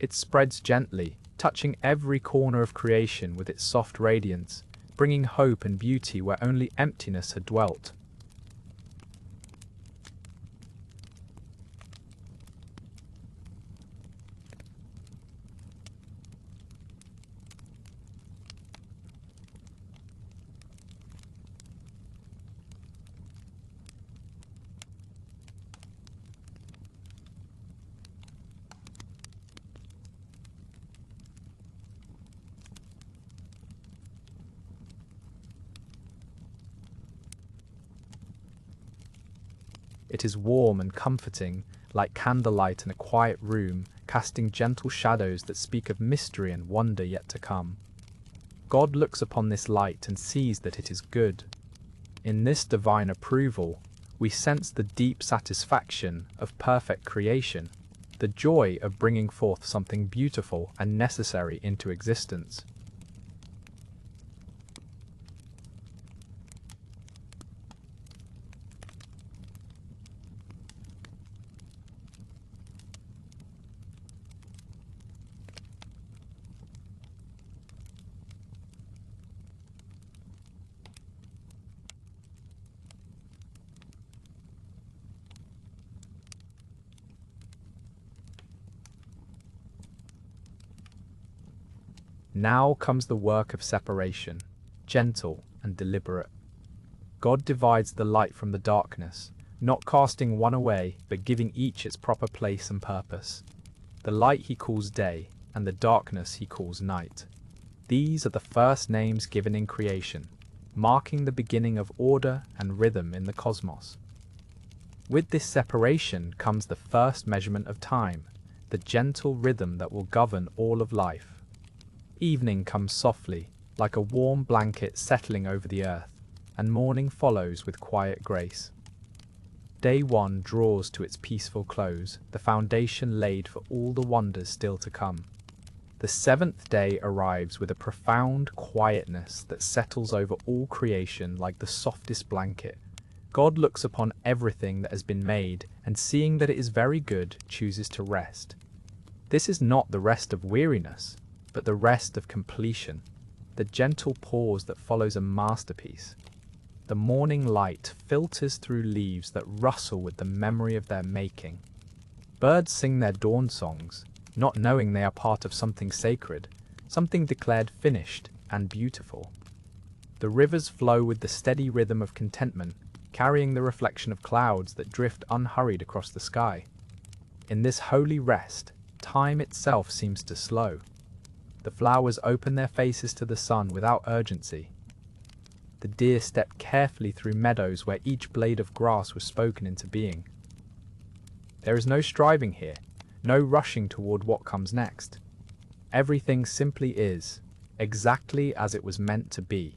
It spreads gently, touching every corner of creation with its soft radiance, bringing hope and beauty where only emptiness had dwelt. It is warm and comforting, like candlelight in a quiet room, casting gentle shadows that speak of mystery and wonder yet to come. God looks upon this light and sees that it is good. In this divine approval, we sense the deep satisfaction of perfect creation, the joy of bringing forth something beautiful and necessary into existence. Now comes the work of separation, gentle and deliberate. God divides the light from the darkness, not casting one away, but giving each its proper place and purpose. The light he calls day, and the darkness he calls night. These are the first names given in creation, marking the beginning of order and rhythm in the cosmos. With this separation comes the first measurement of time, the gentle rhythm that will govern all of life. Evening comes softly, like a warm blanket settling over the earth, and morning follows with quiet grace. Day one draws to its peaceful close, the foundation laid for all the wonders still to come. The seventh day arrives with a profound quietness that settles over all creation like the softest blanket. God looks upon everything that has been made, and seeing that it is very good, chooses to rest. This is not the rest of weariness, but the rest of completion, the gentle pause that follows a masterpiece. The morning light filters through leaves that rustle with the memory of their making. Birds sing their dawn songs, not knowing they are part of something sacred, something declared finished and beautiful. The rivers flow with the steady rhythm of contentment, carrying the reflection of clouds that drift unhurried across the sky. In this holy rest, time itself seems to slow. The flowers open their faces to the sun without urgency. The deer stepped carefully through meadows where each blade of grass was spoken into being. There is no striving here, no rushing toward what comes next. Everything simply is, exactly as it was meant to be.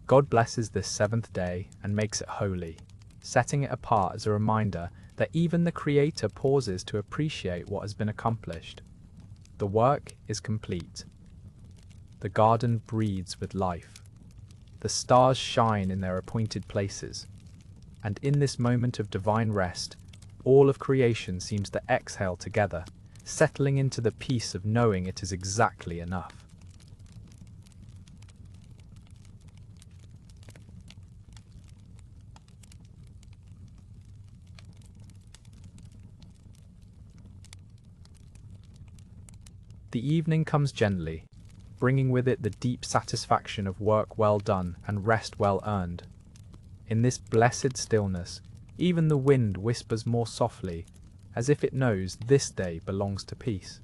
God blesses this seventh day and makes it holy, setting it apart as a reminder that even the Creator pauses to appreciate what has been accomplished. The work is complete. The garden breathes with life. The stars shine in their appointed places. And in this moment of divine rest, all of creation seems to exhale together, settling into the peace of knowing it is exactly enough. The evening comes gently, bringing with it the deep satisfaction of work well done and rest well earned. In this blessed stillness, even the wind whispers more softly, as if it knows this day belongs to peace.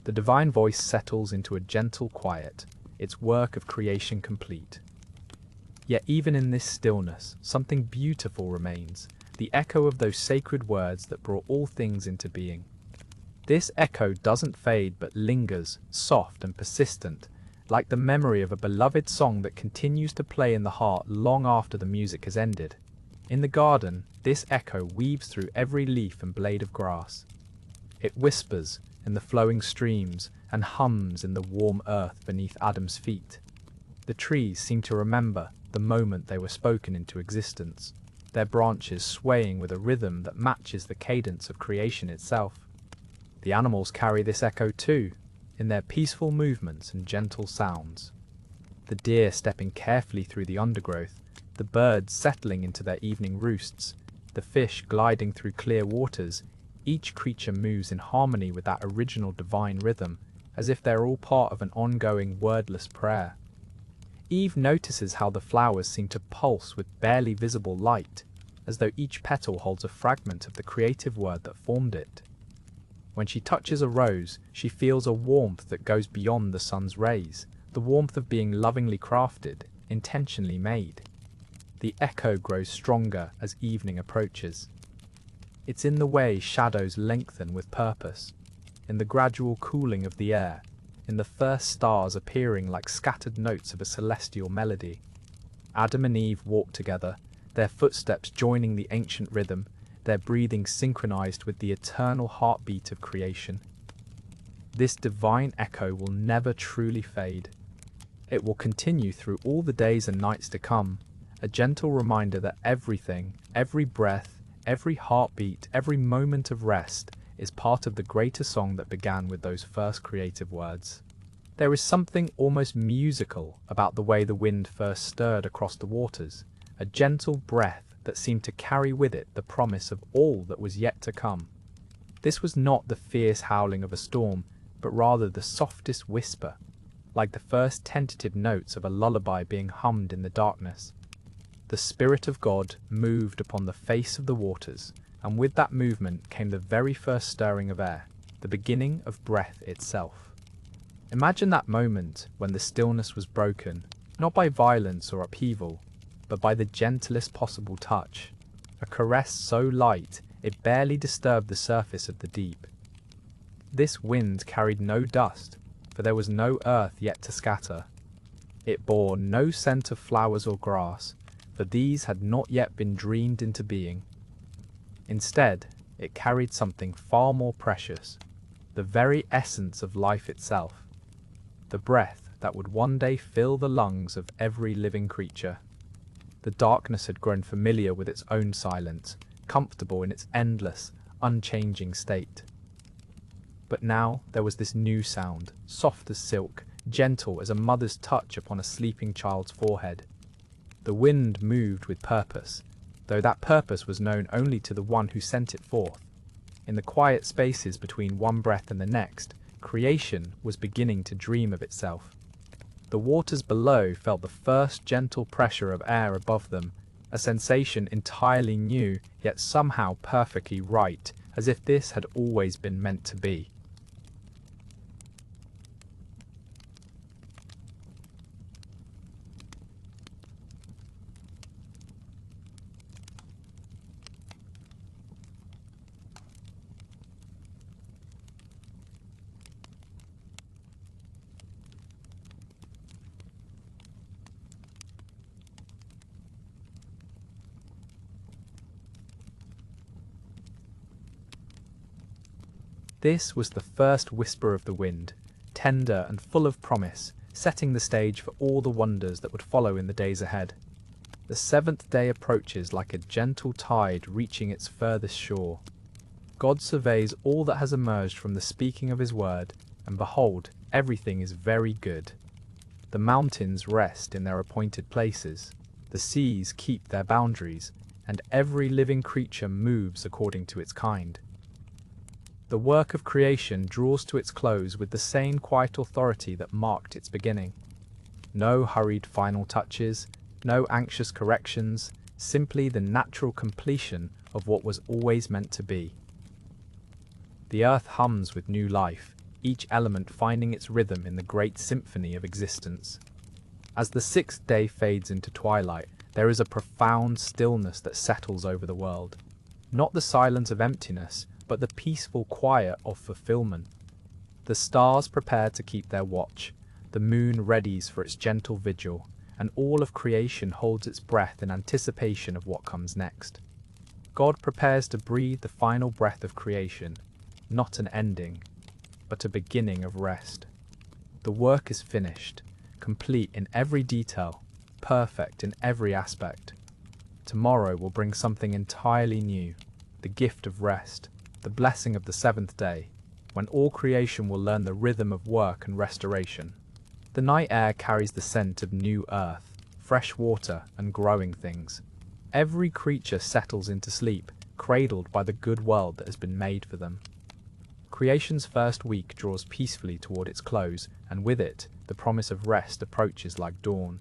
The divine voice settles into a gentle quiet, its work of creation complete. Yet even in this stillness, something beautiful remains, the echo of those sacred words that brought all things into being. This echo doesn't fade but lingers, soft and persistent, like the memory of a beloved song that continues to play in the heart long after the music has ended. In the garden, this echo weaves through every leaf and blade of grass. It whispers in the flowing streams and hums in the warm earth beneath Adam's feet. The trees seem to remember the moment they were spoken into existence, their branches swaying with a rhythm that matches the cadence of creation itself. The animals carry this echo too, in their peaceful movements and gentle sounds. The deer stepping carefully through the undergrowth, the birds settling into their evening roosts, the fish gliding through clear waters, each creature moves in harmony with that original divine rhythm, as if they're all part of an ongoing wordless prayer. Eve notices how the flowers seem to pulse with barely visible light, as though each petal holds a fragment of the creative word that formed it. When she touches a rose, she feels a warmth that goes beyond the sun's rays, the warmth of being lovingly crafted, intentionally made. the echo grows stronger as evening approaches. It's in the way shadows lengthen with purpose, in the gradual cooling of the air, in the first stars appearing like scattered notes of a celestial melody. Adam and Eve walked together, their footsteps joining the ancient rhythm, their breathing synchronized with the eternal heartbeat of creation. This divine echo will never truly fade. It will continue through all the days and nights to come, a gentle reminder that everything, every breath, every heartbeat, every moment of rest is part of the greater song that began with those first creative words. There is something almost musical about the way the wind first stirred across the waters, a gentle breath that seemed to carry with it the promise of all that was yet to come. This was not the fierce howling of a storm, but rather the softest whisper, like the first tentative notes of a lullaby being hummed in the darkness. The Spirit of God moved upon the face of the waters, and with that movement came the very first stirring of air, the beginning of breath itself. Imagine that moment when the stillness was broken, not by violence or upheaval, but by the gentlest possible touch, a caress so light it barely disturbed the surface of the deep. This wind carried no dust, for there was no earth yet to scatter. It bore no scent of flowers or grass, for these had not yet been dreamed into being. Instead, it carried something far more precious, the very essence of life itself, the breath that would one day fill the lungs of every living creature. The darkness had grown familiar with its own silence, comfortable in its endless, unchanging state. But now there was this new sound, soft as silk, gentle as a mother's touch upon a sleeping child's forehead. The wind moved with purpose, though that purpose was known only to the one who sent it forth. In the quiet spaces between one breath and the next, creation was beginning to dream of itself. The waters below felt the first gentle pressure of air above them, a sensation entirely new, yet somehow perfectly right, as if this had always been meant to be. This was the first whisper of the wind, tender and full of promise, setting the stage for all the wonders that would follow in the days ahead. The seventh day approaches like a gentle tide reaching its furthest shore. God surveys all that has emerged from the speaking of his word, and behold, everything is very good. The mountains rest in their appointed places, the seas keep their boundaries, and every living creature moves according to its kind. The work of creation draws to its close with the same quiet authority that marked its beginning. No hurried final touches, no anxious corrections, simply the natural completion of what was always meant to be. The earth hums with new life, each element finding its rhythm in the great symphony of existence. As the sixth day fades into twilight, there is a profound stillness that settles over the world. Not the silence of emptiness, but the peaceful quiet of fulfillment. The stars prepare to keep their watch, the moon readies for its gentle vigil, and all of creation holds its breath in anticipation of what comes next. God prepares to breathe the final breath of creation, not an ending, but a beginning of rest. The work is finished, complete in every detail, perfect in every aspect. Tomorrow will bring something entirely new, the gift of rest, the blessing of the seventh day, when all creation will learn the rhythm of work and restoration. The night air carries the scent of new earth, fresh water, and growing things. Every creature settles into sleep, cradled by the good world that has been made for them. Creation's first week draws peacefully toward its close, and with it, the promise of rest approaches like dawn.